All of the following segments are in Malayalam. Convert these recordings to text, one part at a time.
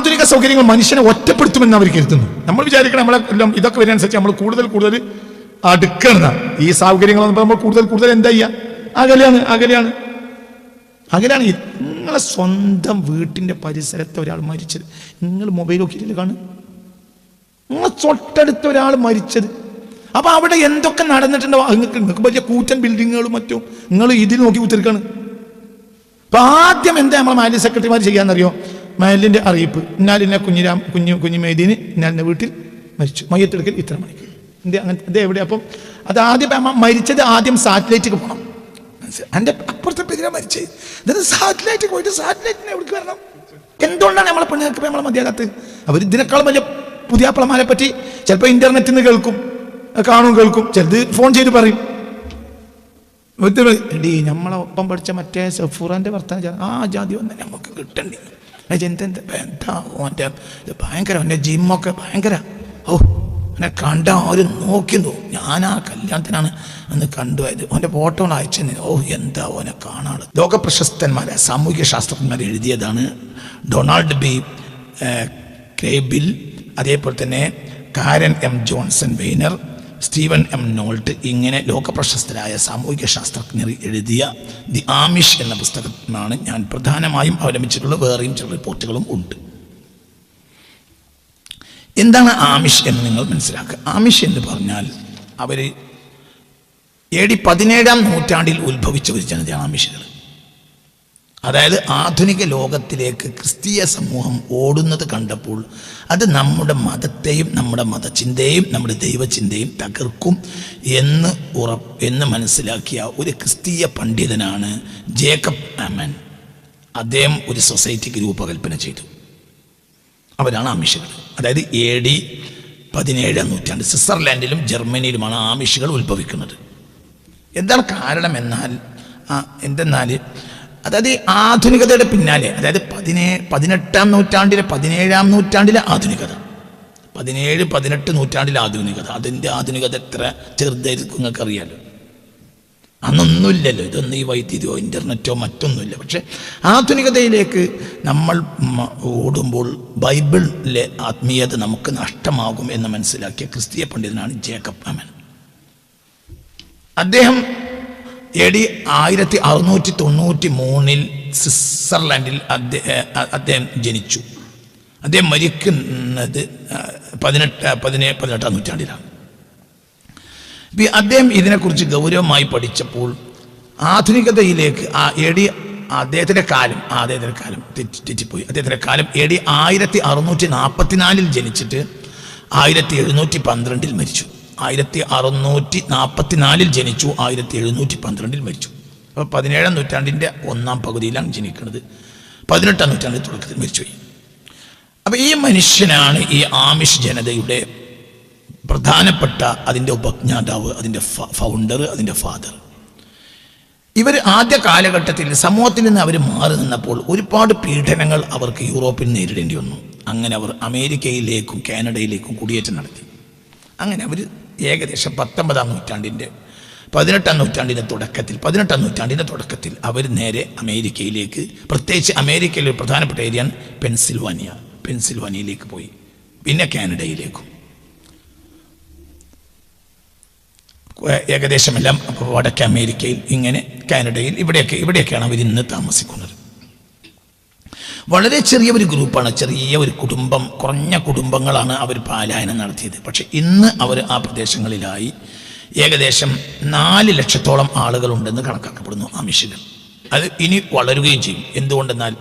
ആധുനിക സൗകര്യങ്ങൾ മനുഷ്യനെ ഒറ്റപ്പെടുത്തുമെന്ന് അവർ കരുതുന്നു. നമ്മൾ വിചാരിക്കണം നമ്മളെല്ലാം ഇതൊക്കെ വരുന്നതനുസരിച്ച് നമ്മൾ കൂടുതൽ അടുക്കണ ഈ സൗകര്യങ്ങൾ നമ്മൾ കൂടുതൽ എന്താ ചെയ്യുക? അകലെയാണ്. നിങ്ങളെ സ്വന്തം വീട്ടിന്റെ പരിസരത്ത് ഒരാൾ മരിച്ചത് നിങ്ങൾ മൊബൈൽ നോക്കിയിട്ടില്ല കാണും. നിങ്ങളെ തൊട്ടടുത്ത ഒരാൾ മരിച്ചത്. അപ്പൊ അവിടെ എന്തൊക്കെ നടന്നിട്ടുണ്ടോ? നിങ്ങൾക്ക് വലിയ കൂറ്റൻ ബിൽഡിങ്ങുകളും മറ്റും നിങ്ങൾ ഇതിൽ നോക്കി കുത്തിരിക്കാണ്. അപ്പൊ ആദ്യം എന്താ നമ്മൾ മഹല്ല് സെക്രട്ടറിമാർ ചെയ്യാന്നറിയോ? മഹല്ലിന്റെ അറിയിപ്പ്, ഇന്നാലിന്നെ കുഞ്ഞുമേദീന് ഇന്നാലിന്റെ വീട്ടിൽ മരിച്ചു, മയ്യത്തെടുക്കൽ ഇത്ര മണിക്ക്. അത് എവിടെ? അപ്പം അത് ആദ്യം മരിച്ചത് ആദ്യം സാറ്റലൈറ്റിക്ക് പോകണം. എൻ്റെ അപ്പുറത്തെ പേരിലാണ് മരിച്ചത്. എന്നിട്ട് സാറ്റലൈറ്റ് പോയിട്ട് സാറ്റലൈറ്റിനെ എവിടേക്ക് വരണം? എന്തുകൊണ്ടാണ് നമ്മളെ പെണ്ണുങ്ങൾക്ക് നമ്മളെ മതിയാകത്ത്? അവർ ഇതിനേക്കാളും വലിയ പുതിയാപ്പിളമാരെ പറ്റി ചിലപ്പോൾ ഇന്റർനെറ്റിൽ നിന്ന് കേൾക്കും, ചിലത് ഫോൺ ചെയ്ത് പറയും. നമ്മളെ ഒപ്പം പഠിച്ച മറ്റേ സഫൂറാന്റെ ഭർത്താവ് ആ ജാതി വന്നാൽ നമുക്ക് കിട്ടണ്ടേ? എന്താ ഓൻ്റെ ഭയങ്കര, ഓൻ്റെ ജിമ്മൊക്കെ ഭയങ്കര. ഓ എന്നെ കണ്ട ആരും നോക്കിന്നു. ഞാൻ ആ കല്യാണത്തിനാണ് അന്ന് കണ്ടുപോയത്. ഓൻ്റെ ഫോട്ടോ അയച്ചു. ഓ എന്താ ഓനെ കാണാറ്. ലോക പ്രശസ്തന്മാരെ സാമൂഹിക ശാസ്ത്രജ്ഞന്മാർ എഴുതിയതാണ്. ഡൊണാൾഡ് ബി ക്രേബിൽ, അതേപോലെ തന്നെ കാരൻ എം ജോൺസൺ വെയ്നർ, സ്റ്റീവൻ എം നോൾട്ട്, ഇങ്ങനെ ലോകപ്രശസ്തരായ സാമൂഹിക ശാസ്ത്രജ്ഞർ എഴുതിയ ദി ആമിഷ് എന്ന പുസ്തകമാണ് ഞാൻ പ്രധാനമായും അവലംബിച്ചിട്ടുള്ള. വേറെയും ചില റിപ്പോർട്ടുകളും ഉണ്ട്. എന്താണ് ആമിഷ് എന്ന് നിങ്ങൾ മനസ്സിലാക്കുക. ആമിഷ് എന്ന് പറഞ്ഞാൽ അവർ AD 17-ാം നൂറ്റാണ്ടിൽ ഉത്ഭവിച്ച ഒരു ജനതയാണ് ആമിഷുകൾ. അതായത് ആധുനിക ലോകത്തിലേക്ക് ക്രിസ്തീയ സമൂഹം ഓടുന്നത് കണ്ടപ്പോൾ അത് നമ്മുടെ മതത്തെയും നമ്മുടെ മതചിന്തയെയും നമ്മുടെ ദൈവചിന്തയും തകർക്കും എന്ന് മനസ്സിലാക്കിയ ഒരു ക്രിസ്തീയ പണ്ഡിതനാണ് ജേക്കബ് ആമൻ. അദ്ദേഹം ഒരു സൊസൈറ്റിക്ക് രൂപകൽപ്പന ചെയ്തു. അവരാണ് ആമിഷുകൾ. അതായത് AD 17-ാം നൂറ്റാണ്ട് സ്വിറ്റ്സർലാൻഡിലും ജർമ്മനിയിലുമാണ് ആമിഷുകൾ ഉത്ഭവിക്കുന്നത്. എന്താണ് കാരണം എന്തെന്നാൽ അതായത് ആധുനികതയുടെ പിന്നാലെ, അതായത് 18-ാം നൂറ്റാണ്ടിലെ 17-ാം നൂറ്റാണ്ടിലെ ആധുനികത, 17-18 നൂറ്റാണ്ടിലെ ആധുനികത, അതിൻ്റെ ആധുനികത എത്ര ചെറുതായിരിക്കും നിങ്ങൾക്ക് അറിയാലോ. അന്നൊന്നുമില്ലല്ലോ, ഇതൊന്നും ഈ വൈദ്യുതിയോ ഇൻ്റർനെറ്റോ മറ്റൊന്നുമില്ല. പക്ഷെ ആധുനികതയിലേക്ക് നമ്മൾ ഓടുമ്പോൾ ബൈബിളിലെ ആത്മീയത നമുക്ക് നഷ്ടമാകും എന്ന് മനസ്സിലാക്കിയ ക്രിസ്തീയ പണ്ഡിതനാണ് ജേക്കബ് ആമൻ. അദ്ദേഹം AD 1693 സ്വിറ്റ്സർലാൻഡിൽ അദ്ദേഹം ജനിച്ചു. അദ്ദേഹം മരിക്കുന്നത് 18-ാം നൂറ്റാണ്ടിലാണ്. അദ്ദേഹം ഇതിനെക്കുറിച്ച് ഗൗരവമായി പഠിച്ചപ്പോൾ ആധുനികതയിലേക്ക് അദ്ദേഹത്തിൻ്റെ കാലം തെറ്റിപ്പോയി. അദ്ദേഹത്തിൻ്റെ കാലം AD 1644 ജനിച്ചിട്ട് 1712 മരിച്ചു. 1644 ജനിച്ചു, 1712 മരിച്ചു. അപ്പോൾ 17-ാം നൂറ്റാണ്ടിൻ്റെ 1-ാം പകുതിയിലാണ് ജനിക്കുന്നത്. 18-ാം നൂറ്റാണ്ടിൻ്റെ തുടക്കത്തിൽ മരിച്ചുപോയി. അപ്പോൾ ഈ മനുഷ്യനാണ് ഈ ആമിഷ് ജനതയുടെ പ്രധാനപ്പെട്ട അതിൻ്റെ ഉപജ്ഞാതാവ്, അതിൻ്റെ ഫൗണ്ടർ, അതിൻ്റെ ഫാദർ. ഇവർ ആദ്യ കാലഘട്ടത്തിൽ സമൂഹത്തിൽ നിന്ന് അവർ മാറി നിന്നപ്പോൾ ഒരുപാട് പീഡനങ്ങൾ അവർക്ക് യൂറോപ്പിൽ നേരിടേണ്ടി വന്നു. അങ്ങനെ അവർ അമേരിക്കയിലേക്കും കാനഡയിലേക്കും കുടിയേറ്റം നടത്തി. അങ്ങനെ അവർ ഏകദേശം 18-ാം നൂറ്റാണ്ടിൻ്റെ തുടക്കത്തിൽ അവർ നേരെ അമേരിക്കയിലേക്ക്, പ്രത്യേകിച്ച് അമേരിക്കയിലെ പ്രധാനപ്പെട്ട ഏരിയയാണ് പെൻസിൽവാനിയയിലേക്ക് പോയി. പിന്നെ കാനഡയിലേക്കും ഏകദേശമെല്ലാം വടക്കേ അമേരിക്കയിൽ, ഇങ്ങനെ കാനഡയിൽ, ഇവിടെയൊക്കെയാണ് അവർ ഇന്ന് താമസിക്കുന്നത്. വളരെ ചെറിയ ഒരു ഗ്രൂപ്പാണ്, ചെറിയ ഒരു കുടുംബം, കുറഞ്ഞ കുടുംബങ്ങളാണ് അവർ പലായനം നടത്തിയത്. പക്ഷെ ഇന്ന് അവർ ആ പ്രദേശങ്ങളിലായി ഏകദേശം 4 ലക്ഷത്തോളം ആളുകളുണ്ടെന്ന് കണക്കാക്കപ്പെടുന്നു ആമിഷുകൾ. അത് ഇനി വളരുകയും ചെയ്യും. എന്തുകൊണ്ടെന്നാൽ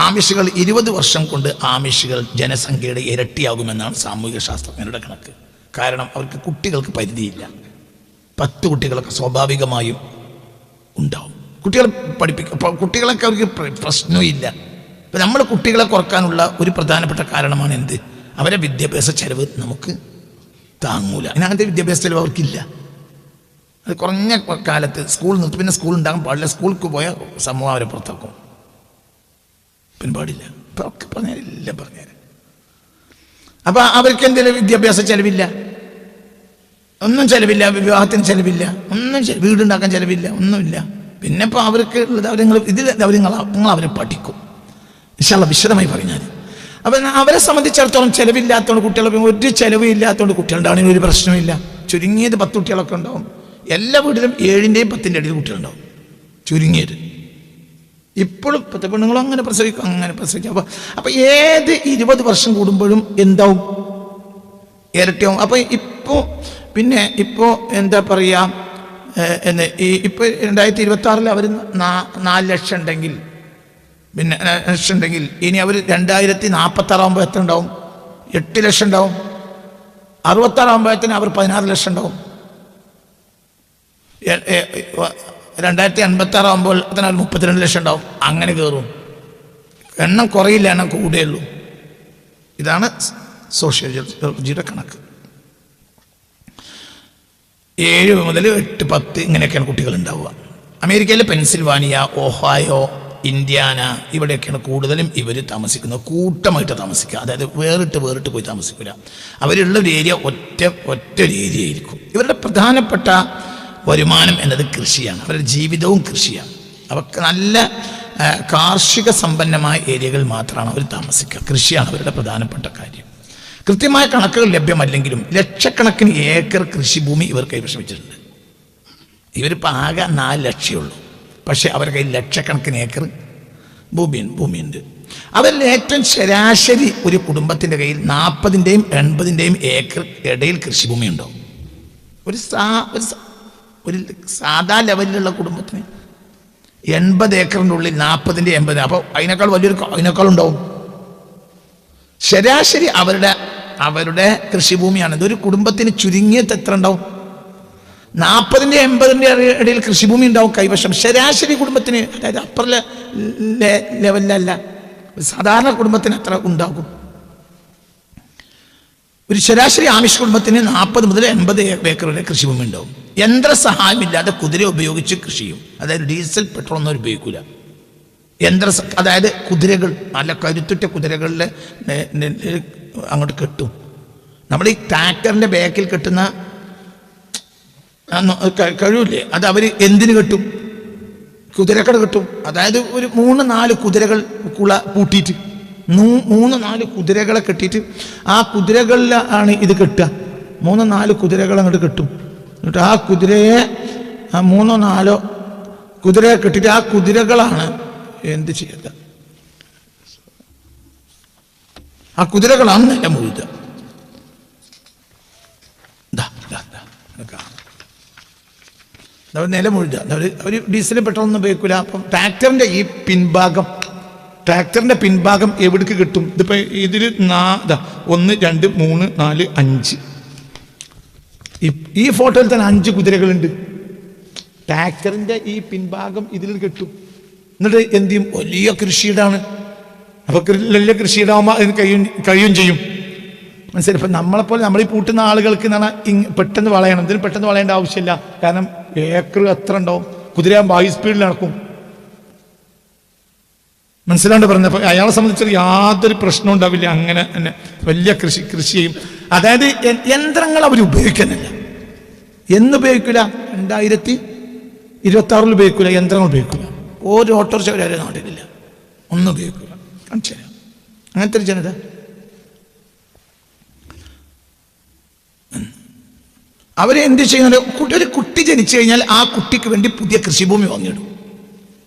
ആമിഷുകൾ 20 വർഷം കൊണ്ട് ആമിഷുകൾ ജനസംഖ്യയുടെ ഇരട്ടിയാകുമെന്നാണ് സാമൂഹിക ശാസ്ത്രജ്ഞരുടെ കണക്ക്. കാരണം അവർക്ക് കുട്ടികൾക്ക് പരിധിയില്ല. 10 കുട്ടികളൊക്കെ സ്വാഭാവികമായും ഉണ്ടാവും. കുട്ടികളെ കുട്ടികളൊക്കെ അവർക്ക് പ്രശ്നമില്ല. ഇപ്പം നമ്മൾ കുട്ടികളെ കുറക്കാനുള്ള ഒരു പ്രധാനപ്പെട്ട കാരണമാണ് എന്ത്? അവരെ വിദ്യാഭ്യാസ ചെലവ് നമുക്ക് താങ്ങൂല. അങ്ങനത്തെ വിദ്യാഭ്യാസ ചെലവ് അവർക്കില്ല. അത് കുറഞ്ഞ കാലത്ത് സ്കൂൾ നിർത്തി, പിന്നെ സ്കൂൾ ഉണ്ടാകാൻ പാടില്ല. സ്കൂൾക്ക് പോയ സമൂഹം അവരെ പുറത്താക്കും. പിന്നെ പാടില്ല. ഇപ്പം ഒക്കെ പറഞ്ഞാൽ അപ്പം അവർക്ക് എന്തെങ്കിലും വിദ്യാഭ്യാസ ചെലവില്ല, ഒന്നും ചിലവില്ല, വിവാഹത്തിന് ചിലവില്ല, ഒന്നും വീടുണ്ടാക്കാൻ ചിലവില്ല, ഒന്നുമില്ല. പിന്നെ ഇപ്പോൾ അവർക്ക് ഉള്ളത് നിങ്ങൾ അവരെ പഠിക്കും. ഇൻഷാ അല്ലാഹ് വിശദമായി പറഞ്ഞാൽ അപ്പം അവരെ സംബന്ധിച്ചിടത്തോളം ചിലവില്ലാത്തതുകൊണ്ട് കുട്ടികളൊക്കെ ഒരു ചിലവ് ഇല്ലാത്തതുകൊണ്ട് കുട്ടികളുണ്ടാവണമെങ്കിൽ ഒരു പ്രശ്നമില്ല. ചുരുങ്ങിയത് 10 കുട്ടികളൊക്കെ ഉണ്ടാവും. എല്ലാ വീട്ടിലും 7ൻ്റെയും 10ൻ്റെ ഇടയിൽ കുട്ടികളുണ്ടാവും ചുരുങ്ങിയത്. ഇപ്പോഴും ഇപ്പോഴത്തെ പെണ്ണുങ്ങളും അങ്ങനെ പ്രസവിക്കും. അപ്പം ഏത് 20 വർഷം കൂടുമ്പോഴും എന്താവും? ഇരട്ടിയാവും. അപ്പം ഇപ്പോൾ എന്താ പറയുക, ഇപ്പോൾ 2026 അവർ 4 ലക്ഷം ഉണ്ടെങ്കിൽ, പിന്നെ ലക്ഷം ഉണ്ടെങ്കിൽ ഇനി അവർ 2046 എത്ര ഉണ്ടാവും? 8 ലക്ഷം ഉണ്ടാവും. 66 അവർ 16 ലക്ഷം ഉണ്ടാവും. 2056 അതിന് 32 ലക്ഷം ഉണ്ടാവും. അങ്ങനെ കയറും. എണ്ണം കുറയില്ല, എണ്ണം കൂടുകയുള്ളൂ. ഇതാണ് സോഷ്യോളജിയുടെ കണക്ക്. 7 മുതൽ 8, 10 ഇങ്ങനെയൊക്കെയാണ് കുട്ടികൾ ഉണ്ടാവുക. അമേരിക്കയിലെ പെൻസിൽവാനിയ, ഒഹായോ, ഇന്ത്യാന ഇവിടെയൊക്കെയാണ് കൂടുതലും ഇവർ താമസിക്കുന്നത്. കൂട്ടമായിട്ട് താമസിക്കുക, അതായത് വേറിട്ട് പോയി താമസിക്കില്ല. അവരുള്ള ഒരു ഏരിയ ഒറ്റ ഒരു ഏരിയ ആയിരിക്കും. ഇവരുടെ പ്രധാനപ്പെട്ട വരുമാനം എന്നത് കൃഷിയാണ്. അവരുടെ ജീവിതവും കൃഷിയാണ്. അവർക്ക് നല്ല കാർഷിക സമ്പന്നമായ ഏരിയകൾ മാത്രമാണ് അവർ താമസിക്കുക. കൃഷിയാണ് അവരുടെ പ്രധാനപ്പെട്ട കാര്യം. കൃത്യമായ കണക്കുകൾ ലഭ്യമല്ലെങ്കിലും ലക്ഷക്കണക്കിന് ഏക്കർ കൃഷിഭൂമി ഇവർ കൈവശം വെച്ചിട്ടുണ്ട്. ഇവരിപ്പോൾ ആകെ 4 ലക്ഷമേ ഉള്ളൂ. പക്ഷേ അവരുടെ കയ്യിൽ ലക്ഷക്കണക്കിന് ഏക്കർ ഭൂമിയുണ്ട്. അവരിൽ ഏറ്റവും ശരാശരി ഒരു കുടുംബത്തിൻ്റെ കയ്യിൽ 40ൻ്റെയും 80ൻ്റെയും ഏക്കർ ഇടയിൽ കൃഷിഭൂമി ഉണ്ടാവും. ഒരു സാധാ ലെവലിലുള്ള കുടുംബത്തിന് 80 ഏക്കറിൻ്റെ ഉള്ളിൽ 40ൻ്റെ 80, അപ്പോൾ അതിനേക്കാൾ ഉണ്ടാവും. ശരാശരി അവരുടെ കൃഷിഭൂമിയാണ്. ഇതൊരു കുടുംബത്തിന് ചുരുങ്ങിയത് എത്ര ഉണ്ടാവും? 40ൻ്റെ 80ൻ്റെ ഇടയിൽ കൃഷിഭൂമി ഉണ്ടാവും കൈവശം ശരാശരി കുടുംബത്തിന്. അതായത് അപ്പർ ലെവലിലല്ല, സാധാരണ കുടുംബത്തിന് എത്ര ഉണ്ടാകും? ഒരു ശരാശരി ആമിഷ് കുടുംബത്തിന് 40 മുതൽ 80 ഏക്കർ വരെ കൃഷിഭൂമി ഉണ്ടാവും. യന്ത്ര സഹായമില്ലാതെ കുതിര ഉപയോഗിച്ച് കൃഷി ചെയ്യും. അതായത് ഡീസൽ പെട്രോൾ ഒന്നും ഉപയോഗിക്കില്ല. അതായത് കുതിരകൾ, നല്ല കരുത്തുറ്റ കുതിരകളിൽ അങ്ങോട്ട് കെട്ടും. നമ്മൾ ഈ ട്രാക്ടറിൻ്റെ ബാക്കിൽ കെട്ടുന്ന കഴിവില്ലേ, അത് അവർ എന്തിന് കെട്ടും? കുതിരക്കട കെട്ടും. അതായത് ഒരു 3-4 കുതിരകൾ പൂട്ടിയിട്ട് 3-4 കുതിരകളെ കെട്ടിയിട്ട് ആ കുതിരകളിലാണ് ഇത് കെട്ടുക. 3-4 കുതിരകൾ അങ്ങോട്ട് കെട്ടും. എന്നിട്ട് ആ കുതിരയെ 3-4 കുതിരയെ കെട്ടിയിട്ട് ആ കുതിരകളാണ് എന്ത് ചെയ്യുക? ആ കുതിരകളാണ് നിലം ഉഴുതുക. നിലം ഉഴുതുക. അവർ ഡീസൽ പെട്രോൾ ഒന്നും ഉപയോഗിക്കില്ല. അപ്പം ട്രാക്ടറിൻ്റെ പിൻഭാഗം എവിടേക്ക് കിട്ടും? ഇതിപ്പോൾ ഇതിൽ 1, 2, 3, 4, 5 ഈ ഫോട്ടോയിൽ തന്നെ 5 കുതിരകളുണ്ട്. ട്രാക്ടറിൻ്റെ ഈ പിൻഭാഗം ഇതിൽ കിട്ടും. എന്നിട്ട് എന്ത് ചെയ്യും? വലിയ കൃഷിയിടാണ്. അപ്പോൾ വലിയ കൃഷിയിടാകുമ്പോൾ അതിന് കഴിയും ചെയ്യും. മനസ്സിലായി? ഇപ്പം നമ്മളെപ്പോലെ നമ്മൾ ഈ പൂട്ടുന്ന ആളുകൾക്ക് എന്ന് പറഞ്ഞാൽ പെട്ടെന്ന് വളയണം. ഇതിന് പെട്ടെന്ന് വളയേണ്ട ആവശ്യമില്ല. കാരണം ഏക്കർ എത്ര ഉണ്ടാവും? കുതിരയാകുമ്പോൾ ഹൈ സ്പീഡിൽ നടക്കും. മനസ്സിലാണ്ട് പറഞ്ഞത്. അപ്പോൾ അയാളെ സംബന്ധിച്ച് യാതൊരു പ്രശ്നവും ഉണ്ടാവില്ല. അങ്ങനെ തന്നെ വലിയ കൃഷി ചെയ്യും. അതായത് യന്ത്രങ്ങൾ അവർ ഉപയോഗിക്കുന്നില്ല. എന്നുപയോഗിക്കില്ല? 2026 ഉപയോഗിക്കില്ല. യന്ത്രങ്ങൾ ഉപയോഗിക്കില്ല. ഒരു ഓട്ടോറിക്ഷ വരെ നാട്ടിലില്ല. ഒന്നും ഉപയോഗിക്കില്ല. കാണിച്ചു തരാം. അങ്ങനത്തെ ഒരു ജനത. അവരെന്ത് ചെയ്യുന്നത്? ഒരു കുട്ടി ജനിച്ചു കഴിഞ്ഞാൽ ആ കുട്ടിക്ക് വേണ്ടി പുതിയ കൃഷിഭൂമി വാങ്ങിയിടും.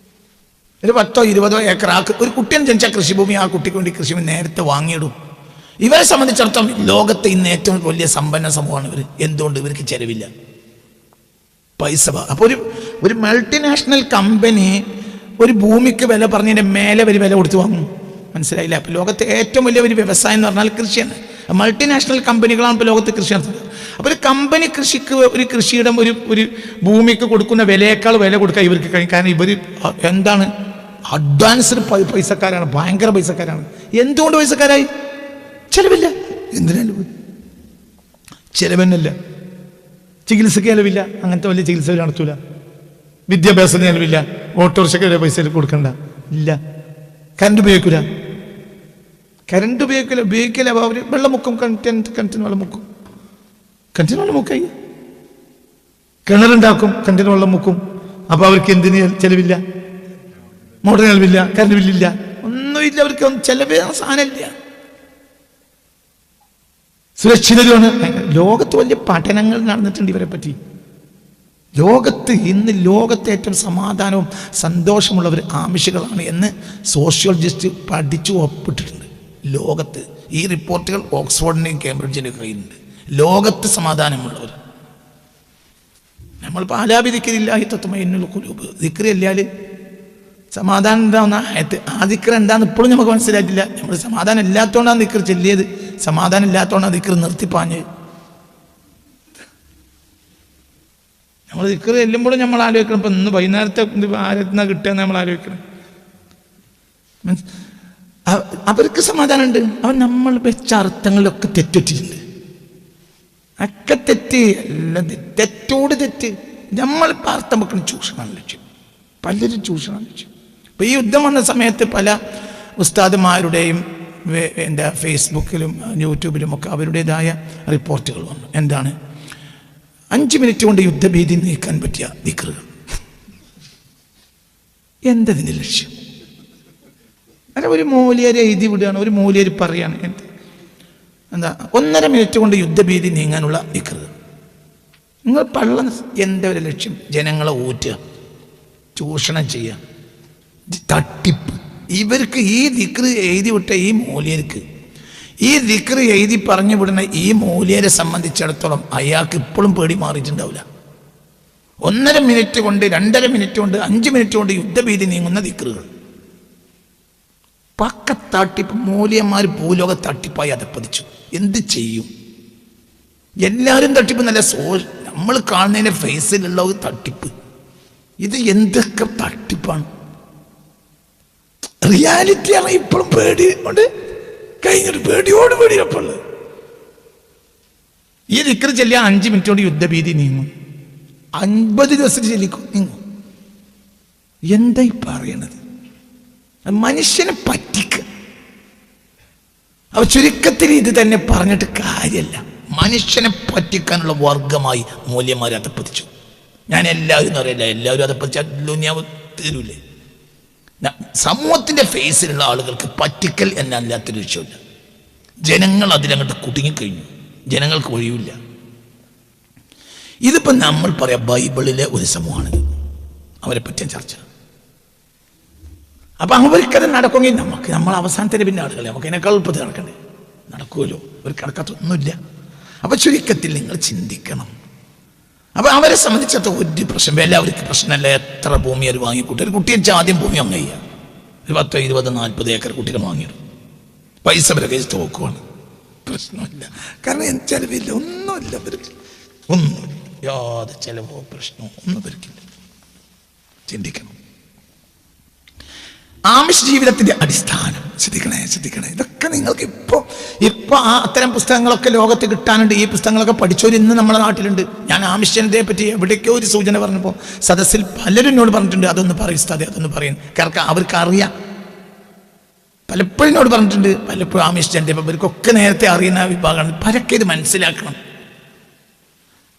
ഒരു 10 20 ഏക്കർ ഒരു കുട്ടിയെ ജനിച്ച കൃഷിഭൂമി ആ കുട്ടിക്ക് വേണ്ടി കൃഷിഭൂമി നേരത്തെ വാങ്ങിയിടും. ഇവരെ സംബന്ധിച്ചിടത്തോളം ലോകത്തെ ഇന്ന് ഏറ്റവും വലിയ സമ്പന്ന സമൂഹമാണ് ഇവർ. എന്തുകൊണ്ട്? ഇവർക്ക് ചെലവില്ല, പൈസ. അപ്പോൾ ഒരു മൾട്ടിനാഷണൽ കമ്പനി ഒരു ഭൂമിക്ക് വില പറഞ്ഞതിൻ്റെ മേലെ വില കൊടുത്ത് വാങ്ങും. മനസ്സിലായില്ല? അപ്പോൾ ലോകത്തെ ഏറ്റവും വലിയ ഒരു വ്യവസായം എന്ന് പറഞ്ഞാൽ കൃഷിയാണ്. മൾട്ടിനാഷണൽ കമ്പനികളാണ് ഇപ്പോൾ ലോകത്ത് കൃഷി നടത്തുന്നത്. അപ്പോൾ ഒരു കമ്പനി കൃഷിക്ക് ഒരു കൃഷിയിടം ഒരു ഭൂമിക്ക് കൊടുക്കുന്ന വിലയേക്കാൾ വില കൊടുക്കാൻ ഇവർക്ക് കഴിയും. കാരണം ഇവർ എന്താണ്? അഡ്വാൻസ്ഡ് പൈസക്കാരാണ്, ഭയങ്കര പൈസക്കാരാണ്. എന്തുകൊണ്ട് പൈസക്കാരായി? ചിലവില്ല. എന്തിനാലും ചിലവെന്നല്ല. ചികിത്സയ്ക്ക് ചിലവില്ല. അങ്ങനത്തെ വലിയ ചികിത്സ നടത്തൂല. വിദ്യാഭ്യാസത്തിന് ചിലവില്ല. ഓട്ടോറിക്ഷയ്ക്ക് പൈസ കൊടുക്കണ്ട. ഇല്ല. കറണ്ട് ഉപയോഗിക്കില്ല. അപ്പോൾ അവർ വെള്ളം മുക്കും. കിണറ്റിന് വെള്ളം മുക്കും. കിണറ്റിന് വെള്ളം മുക്കായി. കിണറുണ്ടാക്കും, കിണറ്റിന് വെള്ളം മുക്കും. അപ്പോൾ അവർക്ക് എന്തിന് ചിലവില്ല? മോട്ടർ ചിലവില്ല, കറണ്ട് ബില്ലില്ല, ഒന്നുമില്ല. അവർക്ക് ചിലവ് സാധനമില്ല. സുരക്ഷിതരുമാണ്. ലോകത്ത് വലിയ പഠനങ്ങൾ നടന്നിട്ടുണ്ട് ഇവരെ പറ്റി. ഇന്ന് ലോകത്തെ ഏറ്റവും സമാധാനവും സന്തോഷമുള്ളവർ ആമിഷകളാണ് എന്ന് സോഷ്യോളജിസ്റ്റ് പഠിച്ചു ഒപ്പിട്ടിട്ടുണ്ട്. ലോകത്ത് ഈ റിപ്പോർട്ടുകൾ ഓക്സ്ഫോർഡിൻ്റെയും കേംബ്രിഡ്ജിൻ്റെയും കയ്യിലുണ്ട്. ലോകത്ത് സമാധാനമുള്ളവർ. നമ്മളിപ്പോൾ ആലാപിദിക്കരില്ലാഹി തത്മഇന്നുൽ ഖുലൂബ്, ദിക്ർ ഇല്ലാൽ സമാധാനം ഉണ്ടാവുന്ന ആയത്ത്. ആ ദിക്ർ എന്താണെന്ന് ഇപ്പോഴും നമുക്ക് മനസ്സിലായിട്ടില്ല. നമ്മൾ സമാധാനം ഇല്ലാത്തതുകൊണ്ടാണ് ദിക്ർ ചൊല്ലിയത്, സമാധാനം ഇല്ലാത്തതുകൊണ്ടാണ് ദിക്ർ നിർത്തിപ്പാഞ്ഞത്. നമ്മൾ ദിക്ർ ചെല്ലുമ്പോഴും നമ്മൾ ആലോചിക്കണം, ഇപ്പം ഇന്ന് വൈകുന്നേരത്തെ ആരെന്നാ കിട്ടുകയെന്ന് നമ്മൾ ആലോചിക്കണം. അവർക്ക് സമാധാനമുണ്ട്. അവൻ നമ്മൾ വെച്ച അർത്ഥങ്ങളിലൊക്കെ തെറ്റിട്ടുണ്ട്. ഒക്കെ തെറ്റ്, എല്ലാം തെറ്റോട് തെറ്റ്. നമ്മൾ അർത്ഥം വെക്കണം ചൂഷണമാണ് ലക്ഷ്യം. പലരും ചൂഷണമാണ് ലക്ഷ്യം. അപ്പോൾ ഈ യുദ്ധം വന്ന സമയത്ത് പല ഉസ്താദുമാരുടെയും എൻ്റെ ഫേസ്ബുക്കിലും യൂട്യൂബിലും ഒക്കെ അവരുടേതായ റിപ്പോർട്ടുകൾ വന്നു. എന്താണ്? 5 മിനിറ്റ് കൊണ്ട് യുദ്ധഭീതി നീക്കാൻ പറ്റിയ ദിക്റുകൾ. എന്തതിൻ്റെ ലക്ഷ്യം? അല്ല, ഒരു മൂല്യരെ എഴുതി വിടുകയാണ്, ഒരു മൂല്യര് പറയാണ് എന്താ 1.5 മിനിറ്റ് കൊണ്ട് യുദ്ധഭീതി നീങ്ങാനുള്ള ദിക്റുകൾ. നിങ്ങൾ എന്താ ഒരു ലക്ഷ്യം? ജനങ്ങളെ ഊറ്റുക, ചൂഷണം ചെയ്യുക, തട്ടിപ്പ്. ഇവർക്ക് ഈ ദിക്ർ എഴുതി വിട്ട ഈ മൂല്യർക്ക്, ഈ ദിക്ർ എഴുതി പറഞ്ഞു വിടുന്ന ഈ മൂല്യരെ സംബന്ധിച്ചിടത്തോളം അയാൾക്ക് ഇപ്പോഴും പേടി മാറിയിട്ടുണ്ടാവില്ല. 1.5 മിനിറ്റ് കൊണ്ട്, 2.5 മിനിറ്റ് കൊണ്ട്, 5 മിനിറ്റ് കൊണ്ട് യുദ്ധഭീതി നീങ്ങുന്ന ദിക്റുകൾ. പക്ക തട്ടിപ്പ്. മൂല്യന്മാർ ഭൂലോക തട്ടിപ്പായി അതപ്പതിച്ചു. എന്ത് ചെയ്യും? എല്ലാവരും തട്ടിപ്പ്. നല്ല നമ്മൾ കാണുന്നതിൻ്റെ ഫേസിലുള്ള ഒരു തട്ടിപ്പ്. ഇത് എന്തൊക്കെ തട്ടിപ്പാണ്! റിയാലിറ്റിയാണ് ഇപ്പോഴും പേടി കൊണ്ട് കഴിഞ്ഞിട്ട് പേടിയോടുള്ളത്. ഈ ദിക്ർ ചൊല്ലിയ 5 മിനിറ്റ് കൊണ്ട് യുദ്ധഭീതി നീങ്ങും. 50 ദിവസം ചൊല്ലിക്കും നീങ്ങും. എന്തായി പറയണത്? മനുഷ്യനെ പറ്റിക്കുക. അവ ചുരുക്കത്തിൽ ഇത് തന്നെ പറഞ്ഞിട്ട് കാര്യമല്ല. മനുഷ്യനെ പറ്റിക്കാനുള്ള വർഗമായി മൂല്യന്മാരെ അതപ്പതിച്ചു. ഞാൻ എല്ലാവരും അറിയില്ല, എല്ലാവരും അതപ്പതിച്ചല്ലോ ഞാൻ തീരൂലേ. സമൂഹത്തിൻ്റെ ഫേസിലുള്ള ആളുകൾക്ക് പറ്റിക്കൽ എന്നല്ലാത്തൊരു വിഷയമില്ല. ജനങ്ങൾ അതിലങ്ങോട്ട് കുടുങ്ങിക്കഴിഞ്ഞു. ജനങ്ങൾക്ക് ഒഴിവില്ല. ഇതിപ്പോൾ നമ്മൾ പറയാം ബൈബിളിലെ ഒരു സമൂഹമാണിത്. അവരെ പറ്റിയ ചർച്ച. അപ്പം അവർക്കത് നടക്കുമെങ്കിൽ നമ്മൾ അവസാനത്തിന് പിന്നെ ആളുകളെ നമുക്ക് അതിനേക്കാൾ എളുപ്പത്തിൽ നടക്കണ്ടേ? നടക്കുമല്ലോ. അവർക്ക് നടക്കാത്തൊന്നുമില്ല. അപ്പം ചുരുക്കത്തിൽ നിങ്ങൾ ചിന്തിക്കണം. അപ്പം അവരെ സംബന്ധിച്ചിടത്തോളം ഒരു പ്രശ്നം, എല്ലാവർക്കും പ്രശ്നമല്ല. എത്ര ഭൂമി അവർ വാങ്ങിക്കൂട്ടും. ഒരു കുട്ടിയെ ആദ്യം ഭൂമി വാങ്ങുക, ഒരു 10, 20, 40 ഏക്കർ കുട്ടികൾ വാങ്ങിയത് പൈസ വരെ കഴിച്ച് നോക്കുവാണ്. പ്രശ്നമില്ല. കാരണം ചിലവില്ല, ഒന്നുമില്ല അവർക്ക്. ഒന്നുമില്ല, യാതൊരു ചിലവോ പ്രശ്നമോ ഒന്നും അവർക്കില്ല. ചിന്തിക്കണം. ആമിഷ് ജീവിതത്തിന്റെ അടിസ്ഥാനം ശ്രദ്ധിക്കണേ. ഇതൊക്കെ നിങ്ങൾക്ക് ഇപ്പൊ അത്തരം പുസ്തകങ്ങളൊക്കെ ലോകത്ത് കിട്ടാനുണ്ട്. ഈ പുസ്തകങ്ങളൊക്കെ പഠിച്ചവർ ഇന്ന് നമ്മുടെ നാട്ടിലുണ്ട്. ഞാൻ ആമിഷ് ജനതയെ പറ്റി എവിടേക്കോ ഒരു സൂചന പറഞ്ഞപ്പോൾ സദസ്സിൽ പലരും എന്നോട് പറഞ്ഞിട്ടുണ്ട്, അതൊന്ന് പറയും ഉസ്താദേ, അതൊന്ന് പറയും. കാരണം അവർക്ക് അറിയാം. പലപ്പോഴും എന്നോട് പറഞ്ഞിട്ടുണ്ട്. പലപ്പോഴും ആമിഷ് ജനതയെ ഇവർക്കൊക്കെ നേരത്തെ അറിയുന്ന വിഭാഗമാണ്. പരക്കെ ഇത് മനസ്സിലാക്കണം.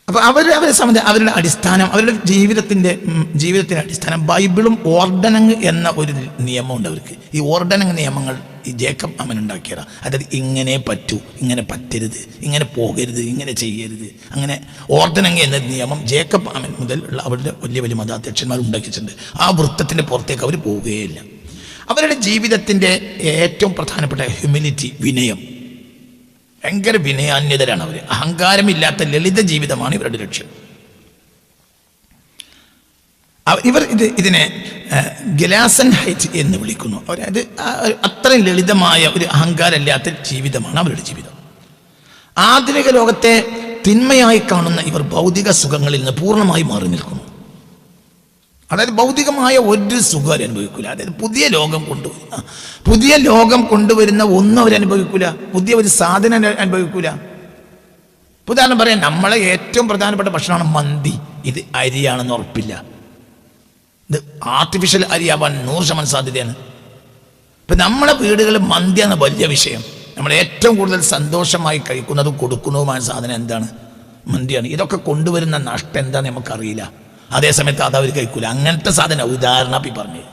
അപ്പോൾ അവരെ സംബന്ധിച്ച് അവരുടെ അടിസ്ഥാനം, അവരുടെ ജീവിതത്തിൻ്റെ അടിസ്ഥാനം ബൈബിളും ഓർഡനങ് എന്ന ഒരു നിയമമുണ്ട് അവർക്ക്. ഈ ഓർഡനങ് നിയമങ്ങൾ ഈ ജേക്കബ് അമൻ ഉണ്ടാക്കിയതാണ്. അതായത് ഇങ്ങനെ പറ്റൂ, ഇങ്ങനെ പറ്റരുത്, ഇങ്ങനെ പോകരുത്, ഇങ്ങനെ ചെയ്യരുത്. അങ്ങനെ ഓർഡനങ് എന്ന നിയമം ജേക്കബ് അമൻ മുതൽ ഉള്ള അവരുടെ വലിയ വലിയ മതാധ്യക്ഷന്മാർ ഉണ്ടാക്കിയിട്ടുണ്ട്. ആ വൃത്തത്തിൻ്റെ പുറത്തേക്ക് അവർ പോവുകയില്ല. അവരുടെ ജീവിതത്തിൻ്റെ ഏറ്റവും പ്രധാനപ്പെട്ട ഹ്യൂമിലിറ്റി, വിനയം. ഭയങ്കര വിനയാന്യതരാണ് അവർ. അഹങ്കാരമില്ലാത്ത ലളിത ജീവിതമാണ് ഇവരുടെ ലക്ഷ്യം. ഇവർ ഇതിനെ ഗലാസൻ ഹൈറ്റ് എന്ന് വിളിക്കുന്നു. അതായത് അത്രയും ലളിതമായ ഒരു അഹങ്കാരമില്ലാത്ത ജീവിതമാണ് അവരുടെ ജീവിതം. ആധുനിക ലോകത്തെ തിന്മയായി കാണുന്ന ഇവർ ഭൗതിക സുഖങ്ങളിൽ നിന്ന് പൂർണ്ണമായി മാറി നിൽക്കുന്നു. അതായത് ഭൗതികമായ ഒരു സുഖം അവരനുഭവിക്കില്ല. അതായത് പുതിയ ലോകം കൊണ്ടുവരുന്ന ഒന്നും അവരനുഭവിക്കില്ല. പുതിയ ഒരു സാധനം അനുഭവിക്കില്ല. ഉദാഹരണം പറയാം, നമ്മളെ ഏറ്റവും പ്രധാനപ്പെട്ട ഭക്ഷണമാണ് മന്തി. ഇത് അരിയാണെന്ന് ഉറപ്പില്ല. ഇത് ആർട്ടിഫിഷ്യൽ അരിയാവാൻ 100% സാധ്യതയാണ്. ഇപ്പം നമ്മളെ വീടുകളിൽ മന്തിയാണ് വലിയ വിഷയം. നമ്മൾ ഏറ്റവും കൂടുതൽ സന്തോഷമായി കഴിക്കുന്നതും കൊടുക്കുന്നതുമായ സാധനം എന്താണ്? മന്തിയാണ്. ഇതൊക്കെ കൊണ്ടുവരുന്ന നഷ്ടം എന്താണെന്ന് നമുക്കറിയില്ല. അതേസമയത്ത് അത് അവർ കഴിക്കൂല. അങ്ങനത്തെ സാധനം ഉദാഹരണം പറഞ്ഞു.